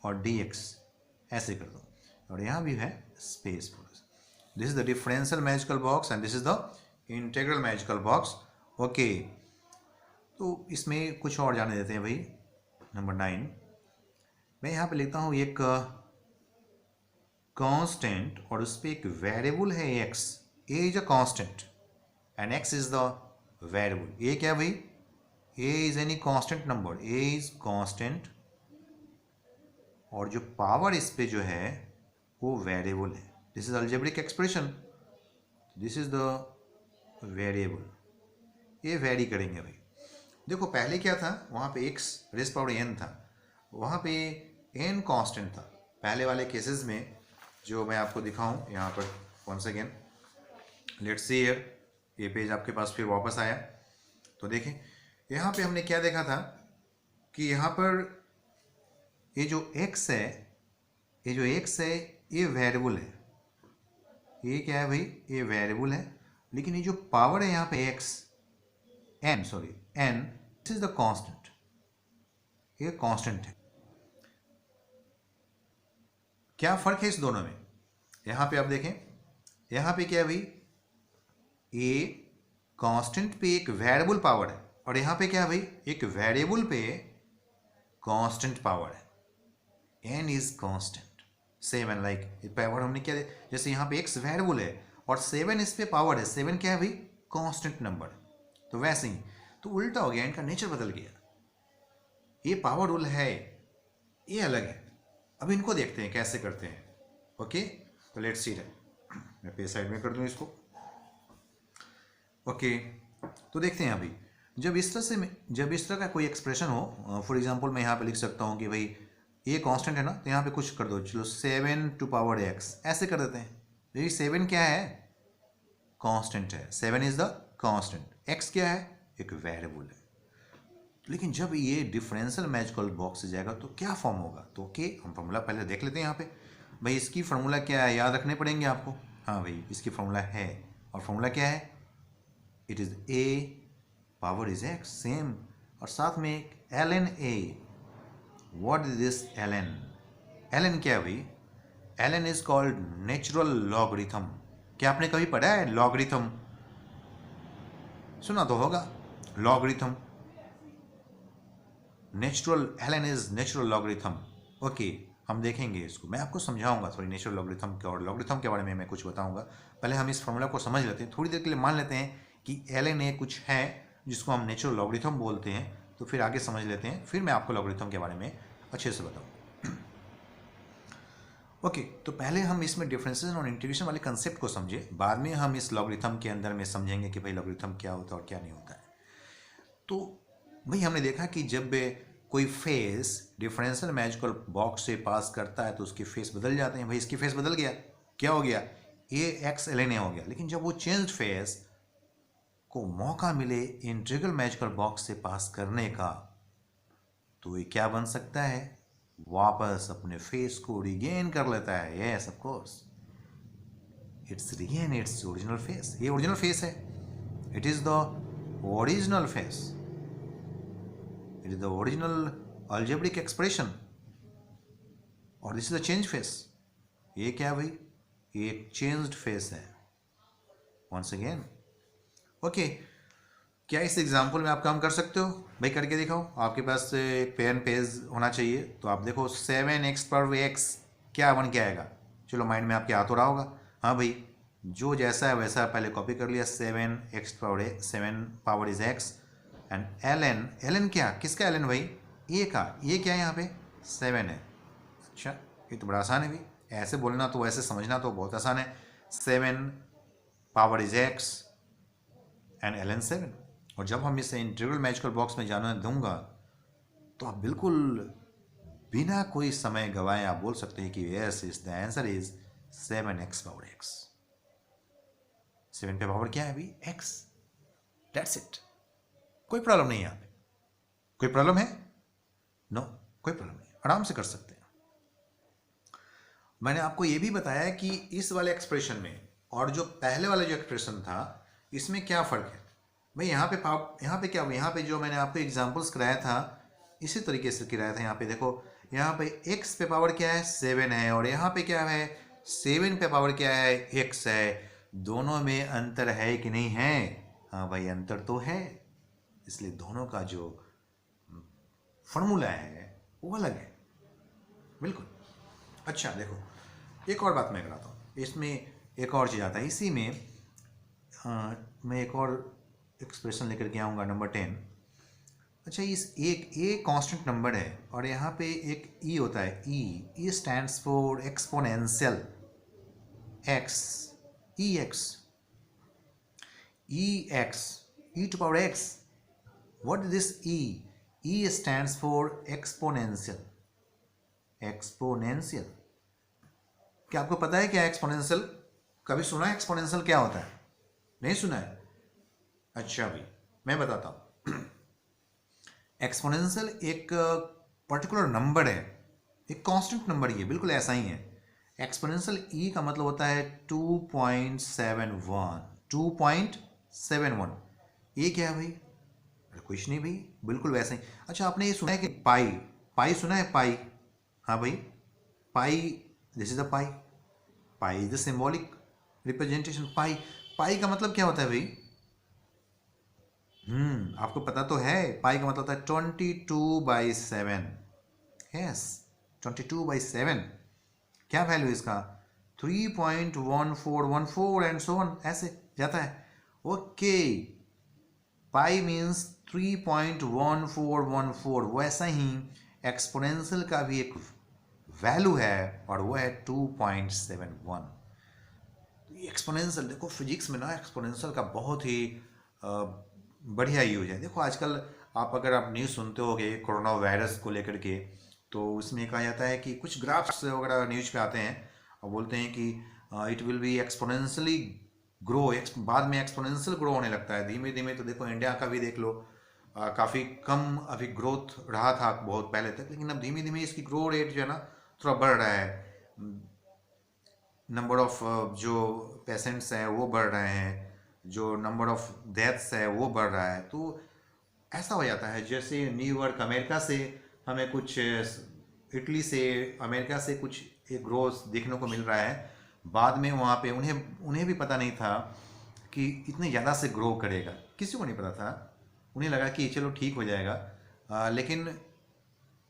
और dx ऐसे कर दो, और यहाँ भी है space for this is the differential magical box and this is the integral magical box. Okay, तो इसमें कुछ और जाने देते हैं भाई। नंबर 9 मैं यहाँ पे लिखता हूँ एक कांस्टेंट और उस पर एक वेरिएबल है x। a is a constant and x is the variable. a क्या भाई, a is any constant number, a is constant और जो पावर इस पे जो है वो वेरिएबल है। This is algebraic expression, this is the variable, ये वेरी करेंगे भाई। देखो पहले क्या था, वहाँ पे x रेज़ पावर n था, वहाँ पे n कांस्टेंट था पहले वाले केसेस में, जो मैं आपको दिखाऊं यहाँ पर once again. Let's see here, ये पेज आपके पास फिर वापस आया। तो देखें यहाँ पे हमने क्या देखा था कि यहाँ पर ये जो x है, ये जो x है ये वेरिएबल है। ये क्या है भाई, ये वेरिएबल है, लेकिन ये जो पावर है यहाँ पे n, this is the constant, ये कांस्टेंट है। क्या फर्क है इस दोनों में, यहाँ पे आप देखें, यहाँ पे क्या है भाई, ये कांस्टेंट पे एक वेरिएबल पावर है और यहाँ पे क्या है भाई, एक वेरिएबल पे कांस्टेंट पावर है। n is constant, 7 like power हमने क्या, जैसे यहाँ पे x वेरिएबल है और 7 इस पे पावर है, 7 क्या है भाई, कांस्टेंट नंबर। तो वैसे ही तो उल्टा हो गया, इनका नेचर बदल गया। ये पावर रूल है, ये अलग है। अब इनको देखते हैं कैसे करते हैं। ओके, तो लेट्स सी दैट, मैं पे साइड में कर दूं इसको। ओके, तो देखते हैं अभी, जब इस तरह का कोई एक्सप्रेशन हो, फॉर एग्जांपल मैं यहाँ पे लिख सकता हूँ कि भाई ये कांस्टेंट है ना, तो यहाँ पे कुछ कर दो, चलो 7 टू पावर x ऐसे कर देते हैं। ये 7 क्या है, कांस्टेंट है, 7 इज द कांस्टेंट, x क्या है, एक वेरिएबल है। लेकिन जब ये डिफरेंशियल मैजिकल बॉक्स से जाएगा तो क्या फॉर्म होगा, तो ओके हम फॉर्मूला पहले देख लेते हैं। यहाँ पे भाई इसकी फार्मूला क्या है, याद रखने पड़ेंगे आपको। हाँ भाई, इसकी फार्मूला है, और फार्मूला क्या है, it is a power is x, same, और साथ में एक ln a। What is this ln, ln क्या है भाई, ln is called natural logarithm. क्या आपने कभी पढ़ा है लॉगरिथम, सुना तो होगा logarithm, natural, ln is natural logarithm. Okay, हम देखेंगे इसको, मैं आपको समझाऊंगा थोड़ी नेचुरल लॉगरिथम के और लॉगरिथम के बारे में मैं कुछ बताऊंगा। पहले हम इस फॉर्मूला को समझ लेते हैं, थोड़ी देर के लिए मान लेते हैं कि ln a कुछ है जिसको हम नेचुरल लॉगरिथम बोलते हैं, तो फिर आगे समझ लेते हैं, फिर मैं आपको लॉगरिथम के बारे में अच्छे से बताऊँ। ओके, तो पहले हम इसमें डिफरेंशिएशन और इंटीग्रेशन वाले कंसेप्ट को समझे, बाद में हम इस लॉगरिथम के अंदर में समझेंगे कि भाई लॉगरिथम क्या होता है और क्या नहीं होता है। तो भाई हमने देखा कि जब कोई फेस डिफरेंशियल मैजिकल बॉक्स से पास करता है तो उसके फेस बदल जाते हैं। भाई इसकी फेस बदल गया, क्या हो गया, ये x ln a हो गया। लेकिन जब वो चेंज्ड फेस को मौका मिले इंटीग्रल मैजिकल बॉक्स से पास करने का, तो ये क्या बन सकता है, वापस अपने फेस को रिगेन कर लेता है। Yes of course, it's regain its original face, ये ओरिजिनल फेस है, it is the original face, it is the original algebraic expression, और this is the change face. ये क्या है भाई? ये एक चेंज्ड फेस है। वंस अगेन ओके, क्या इस एग्जाम्पल में आप काम कर सकते हो? भाई करके दिखाओ। आपके पास एक पेन पेज होना चाहिए। तो आप देखो 7x/x क्या बन के आएगा? चलो माइंड में आपके आ तो रहा होगा। हाँ भाई, जो जैसा है वैसा पहले कॉपी कर लिया। 7 इज x एंड ln क्या, किसका ln भाई? ए का। ये क्या है यहाँ पे? 7 है। अच्छा, ये तो बड़ा आसान है भाई। ऐसे बोलना तो ऐसे समझना तो बहुत आसान है। 7 इज x एंड ln 7। और जब हम इसे इंटीग्रल मैजिकल बॉक्स में जाने दूंगा तो आप बिल्कुल बिना कोई समय गवाए आप बोल सकते हैं कि yes is the answer is 7x/x। 7 पे पावर क्या है अभी? x। That's it. कोई प्रॉब्लम नहीं है यहाँ पे। कोई प्रॉब्लम है? नो, कोई प्रॉब्लम नहीं, आराम से कर सकते हैं। मैंने आपको ये भी बताया कि इस वाले एक्सप्रेशन में और जो पहले वाला जो एक्सप्रेशन था इसमें क्या फ़र्क है भाई। यहाँ पे क्या, यहाँ पे जो मैंने आपको एग्जांपल्स कराया था इसी तरीके से कराया था। यहाँ पे देखो, यहाँ पे x पे पावर क्या है? 7 है। और यहाँ पे क्या है? 7 पे पावर क्या है? x है। दोनों में अंतर है कि नहीं है? हाँ भाई, अंतर तो है। इसलिए दोनों का जो फॉर्मूला है वो अलग है, बिल्कुल। अच्छा देखो, एक और बात मैं कराता हूँ। इसमें एक और चीज़ आता है इसी में। मैं एक और एक्सप्रेशन लेकर के आऊँगा, नंबर 10। अच्छा, इस एक ए कांस्टेंट नंबर है और यहाँ पे एक ई होता है। E stands for exponential x. E x E to power x. What is this E? E stands for exponential. Exponential, क्या आपको पता है क्या एक्सपोनेंशियल? कभी सुना है एक्सपोनेंशियल क्या होता है? नहीं सुना है? अच्छा भाई, मैं बताता हूँ। एक्सपोनेंशियल एक पर्टिकुलर नंबर है, एक कांस्टेंट नंबर ही है, बिल्कुल ऐसा ही है। एक्सपोनेंशियल ई का मतलब होता है 2.71। 2.71 ये क्या है भाई? अरे कुछ नहीं भाई, बिल्कुल वैसे ही। अच्छा, आपने ये सुना है कि पाई? पाई सुना है? पाई, हाँ भाई, pi, this is the pi. Pi is the symbolic representation. Pi, pi का मतलब क्या होता है भाई? आपको पता तो है। पाई का मतलब होता है 22/7। यस, 22/7। क्या वैल्यू इसका? 3.1414 एंड सो ऑन, ऐसे जाता है। ओके, पाई मीन्स 3.1414। वैसा ही एक्सपोनेंशियल का भी एक वैल्यू है और वो है 2.71। एक्सपोनेंशियल देखो, फिजिक्स में ना एक्सपोनेंशियल का बहुत ही बढ़िया यूज है। देखो आजकल आप अगर आप न्यूज़ सुनते होगे कोरोना वायरस को लेकर के, तो उसमें कहा जाता है कि कुछ ग्राफ्स वगैरह न्यूज पे आते हैं और बोलते हैं कि it will be exponentially grow. बाद में एक्सपोनेंशियल ग्रो होने लगता है धीमे धीमे। तो देखो इंडिया का भी देख लो, काफ़ी कम अभी ग्रोथ रहा था बहुत पहले तक, लेकिन अब धीमे धीमे इसकी ग्रो रेट जो है ना थोड़ा बढ़ रहा है। नंबर ऑफ जो पेशेंट्स हैं वो बढ़ रहे हैं, जो नंबर ऑफ डेथ्स है वो बढ़ रहा है। तो ऐसा हो जाता है जैसे न्यूयॉर्क अमेरिका से हमें कुछ, इटली से, अमेरिका से कुछ एक ग्रोथ देखने को मिल रहा है। बाद में वहाँ पे उन्हें भी पता नहीं था कि इतने ज़्यादा से ग्रो करेगा, किसी को नहीं पता था। उन्हें लगा कि चलो ठीक हो जाएगा, लेकिन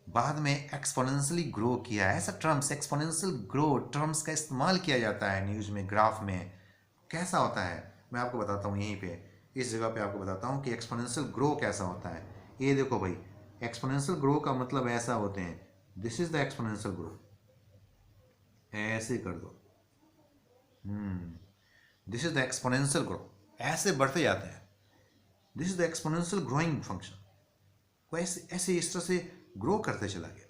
बाद में एक्सपोनेंशियली ग्रो किया। ऐसा टर्म्स, एक्सपोनेंशियल ग्रो टर्म्स का इस्तेमाल किया जाता है न्यूज़ में, ग्राफ में। कैसा होता है मैं आपको बताता हूँ, यहीं पे इस जगह पे आपको बताता हूँ कि एक्सपोनेंशियल ग्रो कैसा होता है। ये देखो भाई, एक्सपोनेंशियल ग्रो का मतलब ऐसा होते हैं। This is the exponential grow, ऐसे कर दो। This is the exponential grow, ऐसे बढ़ते जाते हैं। This is the exponential growing function. वो ऐसे ऐसे इस तरह से ग्रो करते चला गया।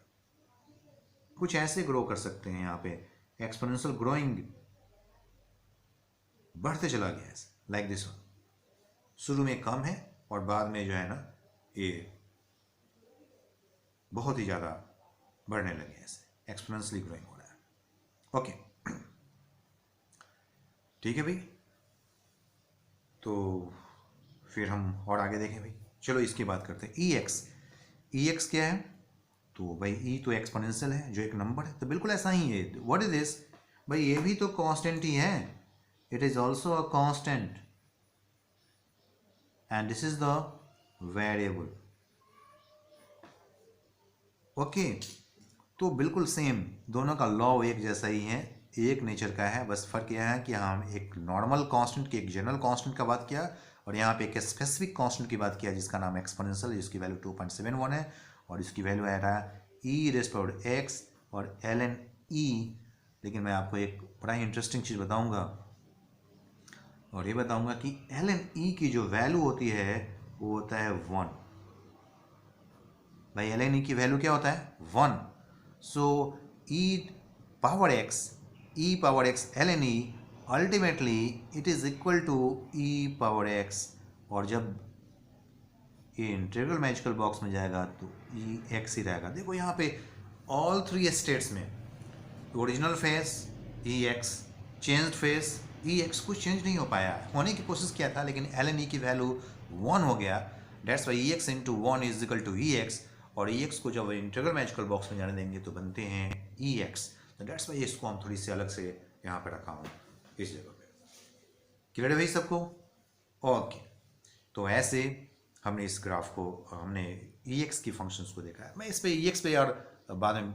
कुछ ऐसे ग्रो कर सकते हैं यहाँ पे, एक्सपोनेंशियल ग्रोइंग बढ़ते चला गया ऐसे, लाइक दिस वन। शुरू में कम है और बाद में जो है ना ये बहुत ही ज़्यादा बढ़ने लगे, ऐसे एक्सपोनेंशियली ग्रोइंग हो रहा है। ओके, ठीक है भाई। तो फिर हम और आगे देखें भाई। चलो इसकी बात करते हैं। ई एक्स क्या है? तो भाई ई तो एक्सपोनेंशियल है जो एक नंबर है, तो बिल्कुल ऐसा ही है। व्हाट इज दिस, भाई ये भी तो कांस्टेंट ही है, it is also a constant and this is the variable. Okay, तो बिल्कुल सेम, दोनों का लॉ एक जैसा ही है, एक नेचर का है, बस फर्क यह है कि हम एक नॉर्मल कांस्टेंट की, एक जनरल कांस्टेंट का बात किया, और यहाँ पे एक स्पेसिफिक कांस्टेंट की बात किया जिसका नाम एक्सपोनेंशियल, जिसकी वैल्यू 2.71 है, और इसकी वैल्यू आ रहा है ई रेज़ पावर एक्स और ln ई। लेकिन मैं आपको एक बड़ा ही इंटरेस्टिंग चीज़ बताऊंगा, और ये बताऊंगा कि ln ई की जो वैल्यू होती है वो होता है 1। भाई ln ई की वैल्यू क्या होता है 1। So e power x ln e ultimately it is equal to e power x, और जब ये इंटीग्रल मैजिकल बॉक्स में जाएगा तो ई एक्स ही रहेगा। देखो यहाँ पे ऑल थ्री स्टेट्स में ओरिजिनल फेस ई एक्स, चेंज्ड फेस ई एक्स, कुछ चेंज नहीं हो पाया, होने की कोशिश किया था लेकिन ln ई की वैल्यू 1 हो गया। That's why E x into 1 is equal to E x, और ई एक्स को जब इंटीग्रल मैजिकल बॉक्स में जाने देंगे तो बनते हैं ई एक्स। तो डेट्स वाई इसको हम थोड़ी सी अलग से यहाँ पे रखा हूँ इस जगह पे। क्लियर है भाई सबको? ओके, तो ऐसे हमने इस ग्राफ को, हमने ई एक्स की फंक्शंस को देखा है। मैं इस पे ई एक्स पे यार बाद में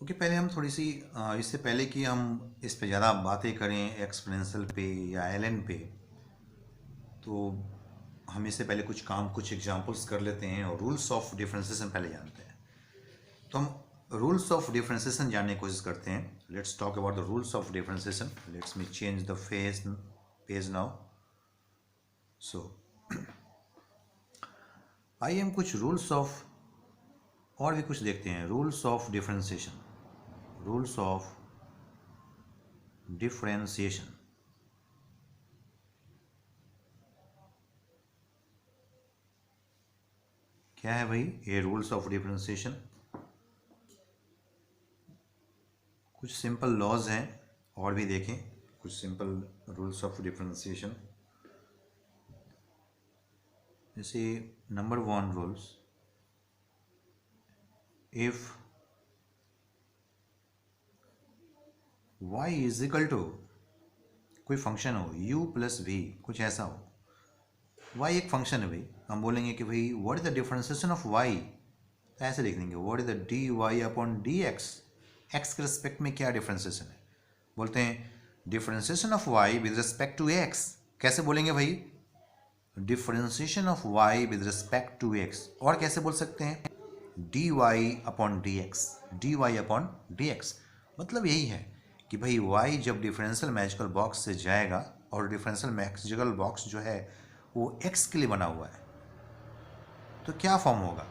ओके, पहले हम थोड़ी सी इससे पहले कि हम इस पे ज़्यादा बातें करें एक्सपोनेंशियल पे या ln पे, तो हम इससे पहले कुछ एग्जांपल्स कर लेते हैं और रूल्स ऑफ डिफरेंशिएशन पहले जानते हैं। तो हम रूल्स ऑफ डिफरेंशिएशन जानने की कोशिश करते हैं। Let's talk about the rules of differentiation. Let's me change the page now. So आइए हम कुछ रूल्स ऑफ और भी कुछ देखते हैं। Rules of differentiation, rules of differentiation. क्या है भाई ये रूल्स ऑफ डिफरेंशिएशन? कुछ सिंपल लॉज हैं, और भी देखें कुछ सिंपल रूल्स ऑफ डिफरेंशिएशन। जैसे number 1 rules, if y is equal to कोई फंक्शन हो u प्लस v, कुछ ऐसा हो, y एक फंक्शन है भाई, हम बोलेंगे कि भाई what is the differentiation of y, तो ऐसे लिख देंगे what is the dy upon dx, x के रिस्पेक्ट में क्या डिफरेंशिएशन है। बोलते हैं differentiation of y with respect to x, कैसे बोलेंगे भाई differentiation of y with respect to x, और कैसे बोल सकते हैं dy अपॉन dx। मतलब यही है कि भाई y जब डिफरेंशियल मैजिकल बॉक्स से जाएगा, और डिफरेंशियल मैजिकल बॉक्स जो है वो x के लिए बना हुआ है, तो क्या फॉर्म होगा।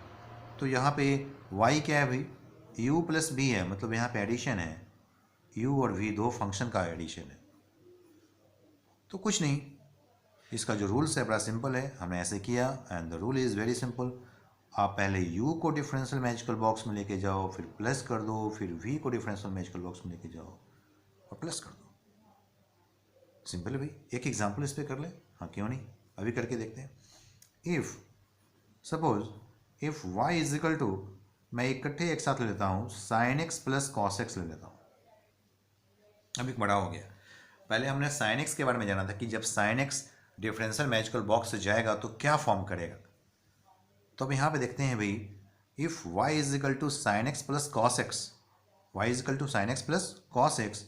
तो यहाँ पे y क्या है भाई u प्लस v है, मतलब यहाँ पे एडिशन है, u और v दो फंक्शन का एडिशन है। तो कुछ नहीं, इसका जो रूल्स है बड़ा सिंपल है, हमने ऐसे किया and the rule is very simple. आप पहले u को डिफरेंशियल मैजिकल बॉक्स में लेके जाओ, फिर प्लस कर दो, फिर v को डिफरेंशियल मैजिकल बॉक्स में लेके जाओ और प्लस कर दो। सिंपल है भाई। एक एग्जांपल इस पे कर ले, हाँ क्यों नहीं, अभी करके देखते हैं। If suppose if y is equal to, मैं इकट्ठे एक साथ ले लेता हूँ sine x plus cos x ले लेता हूँ। अभी बड़ा हो गया, पहले हमने साइन एक्स के बारे में जाना था कि जब sine x differential magical box से जाएगा तो क्या फॉर्म करेगा। तो अब यहाँ पे देखते हैं भाई, if y is equal to sine x plus cos x, y is equal to sine x plus cos x,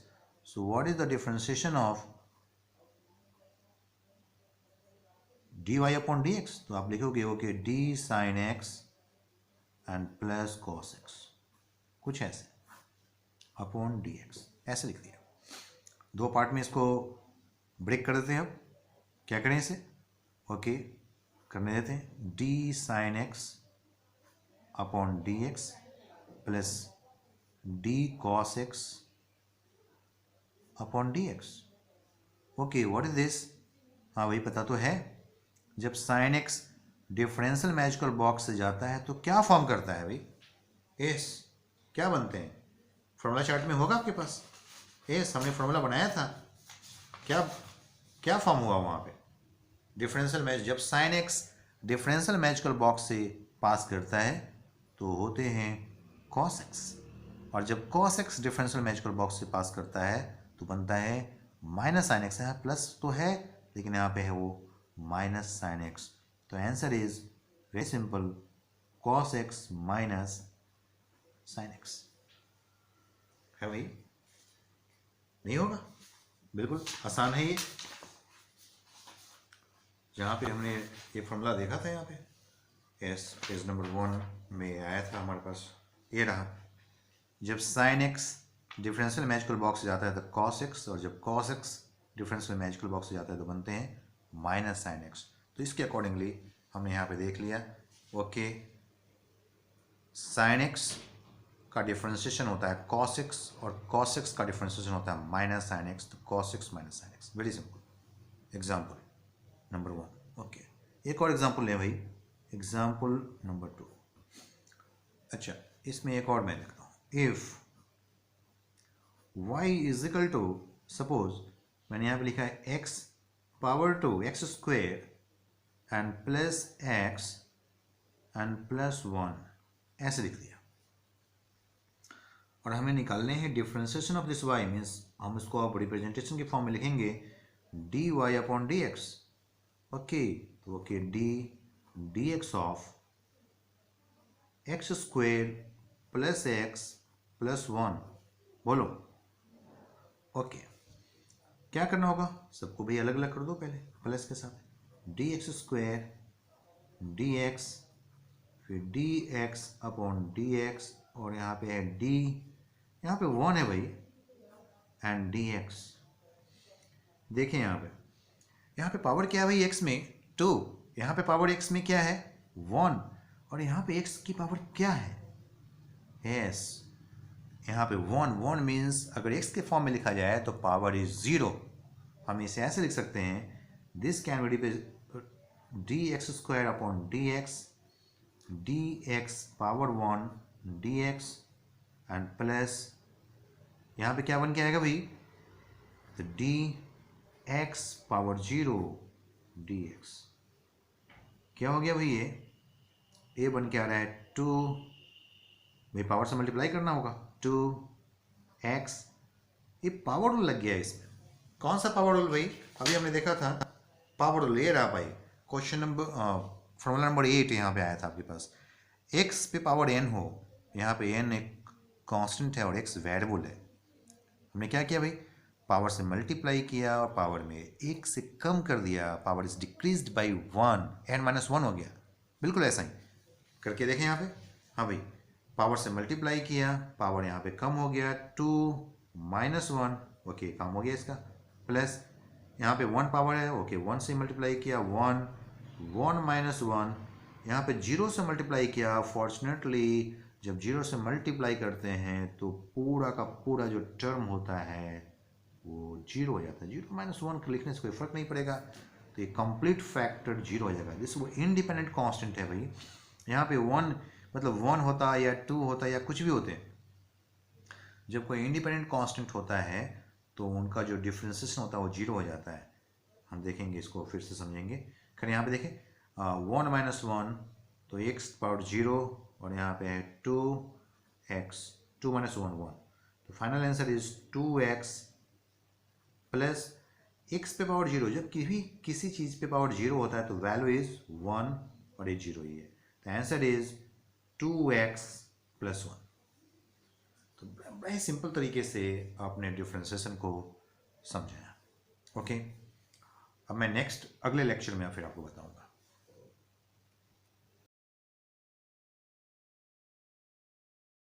so what is the differentiation of dy upon dx। तो आप लिखोगे okay d sine x and plus cos x, कुछ ऐसे upon dx, ऐसे लिख दिया। दो part में इसको ब्रेक कर देते हैं। अब क्या करें इसे, ओके करने देते हैं d sine x upon dx plus d cos x upon dx। Okay what is this, हाँ वही पता तो है, जब sine x differential magical box से जाता है तो क्या फॉर्म करता है भाई, एस, क्या बनते हैं, फॉर्मूला चार्ट में होगा आपके पास, एस हमने फॉर्मूला बनाया था, क्या फॉर्म हुआ वहाँ पे डिफरेंशियल मैच, जब sine x differential magical box से पास करता है तो होते हैं cos x, और जब cos x differential magical box से पास करता है तो बनता है माइनस साइन एक्स। यहाँ प्लस तो है लेकिन यहाँ पे है वो माइनस साइन एक्स। तो answer is very simple, cos x minus sine x है भाई। नहीं होगा, बिल्कुल आसान है ये। जहाँ पे हमने ये फॉर्मूला देखा था, यहाँ पे एस पेज नंबर 1 में आया था हमारे पास, ये रहा। जब sine x differential magical box से जाता है तो cos x, और जब cos x differential magical box से जाता है तो बनते हैं माइनस साइन एक्स। तो इसके अकॉर्डिंगली हमने यहाँ पे देख लिया, ओके, साइन एक्स का डिफरेंशिएशन होता है cos x और cos x का डिफरेंशिएशन होता है माइनस साइन एक्स। तो cos x minus sine x, very simple. Example number 1, okay. एक और एग्जाम्पल लें भाई, एग्जाम्पल नंबर 2। अच्छा, इसमें एक और मैं लिखता हूँ, if y is equal to, suppose मैंने यहाँ पे लिखा है x power two x square and plus x and plus 1, ऐसे लिख दिया। और हमें निकालने हैं differentiation of this y, means हम इसको अब रिप्रेजेंटेशन के फॉर्म में लिखेंगे dy अपॉन dx, ओके। तो okay, dx of x square plus x plus 1, बोलो ओके। क्या करना होगा, सबको भी अलग अलग कर दो पहले प्लस के साथ, dx स्क्वेयर dx, फिर dx अपॉन dx, और यहाँ पे है d, यहाँ पे 1 है भाई, एंड dx। देखें यहाँ पे पावर क्या है भाई x में 2, यहाँ पे पावर x में क्या है 1, और यहाँ पे x की पावर क्या है yes, यहाँ पे 1 मीन्स अगर x के फॉर्म में लिखा जाए तो पावर इज 0। हम इसे ऐसे लिख सकते हैं, this can be dx square upon dx power 1 dx and plus यहाँ पे क्या बन के आएगा भाई, तो dx पावर 0 dx। क्या हो गया भाई, ये बन के आ रहा है 2, भाई पावर से मल्टीप्लाई करना होगा, 2x। ये पावर रूल लग गया है इसमें। कौन सा पावर रूल भाई, अभी हमने देखा था पावर रूल, ये रहा भाई। क्वेश्चन नंबर फॉर्मूला नंबर 8 यहाँ पे आया था आपके पास, x पे पावर n हो, यहाँ पे n एक कांस्टेंट है और x वेरिएबल है। हमने क्या किया भाई, पावर से मल्टीप्लाई किया और पावर में 1 से कम कर दिया, power is decreased bye 1, n-1 हो गया। बिल्कुल ऐसा ही करके देखें यहाँ पे। हाँ भाई, पावर से मल्टीप्लाई किया, पावर यहाँ पे कम हो गया, 2-1, ओके, कम हो गया इसका, प्लस यहाँ पे 1 पावर है, ओके, 1 से मल्टीप्लाई किया 1-1, यहाँ पे 0 से मल्टीप्लाई किया। फॉर्चुनेटली जब 0 से मल्टीप्लाई करते हैं तो पूरा का पूरा जो टर्म होता है वो 0 हो जाता है। 0-1 लिखने से कोई फर्क नहीं पड़ेगा, तो ये कंप्लीट फैक्टर 0 हो जाएगा। जिस वो इंडिपेंडेंट कांस्टेंट है भाई, यहाँ पे 1 मतलब 1 होता है या 2 होता है या कुछ भी होते हैं, जब कोई इंडिपेंडेंट कांस्टेंट होता है तो उनका जो डिफरेंशिएशन होता है वो 0 हो जाता है। हम देखेंगे इसको, फिर से समझेंगे। खैर यहाँ पे देखें 1-1 तो x पावर 0, और यहाँ पे है 2x, 2-1 1, तो final answer is 2x plus x पे पावर 0। जब किसी चीज़ पे पावर 0 होता है तो वैल्यू इज 1 और ये 0 ही है, तो आंसर इज 2x प्लस 1। तो बड़े सिंपल तरीके से आपने डिफरेंशिएशन को समझाया, ओके। अब मैं नेक्स्ट अगले लेक्चर में फिर आपको बताऊंगा।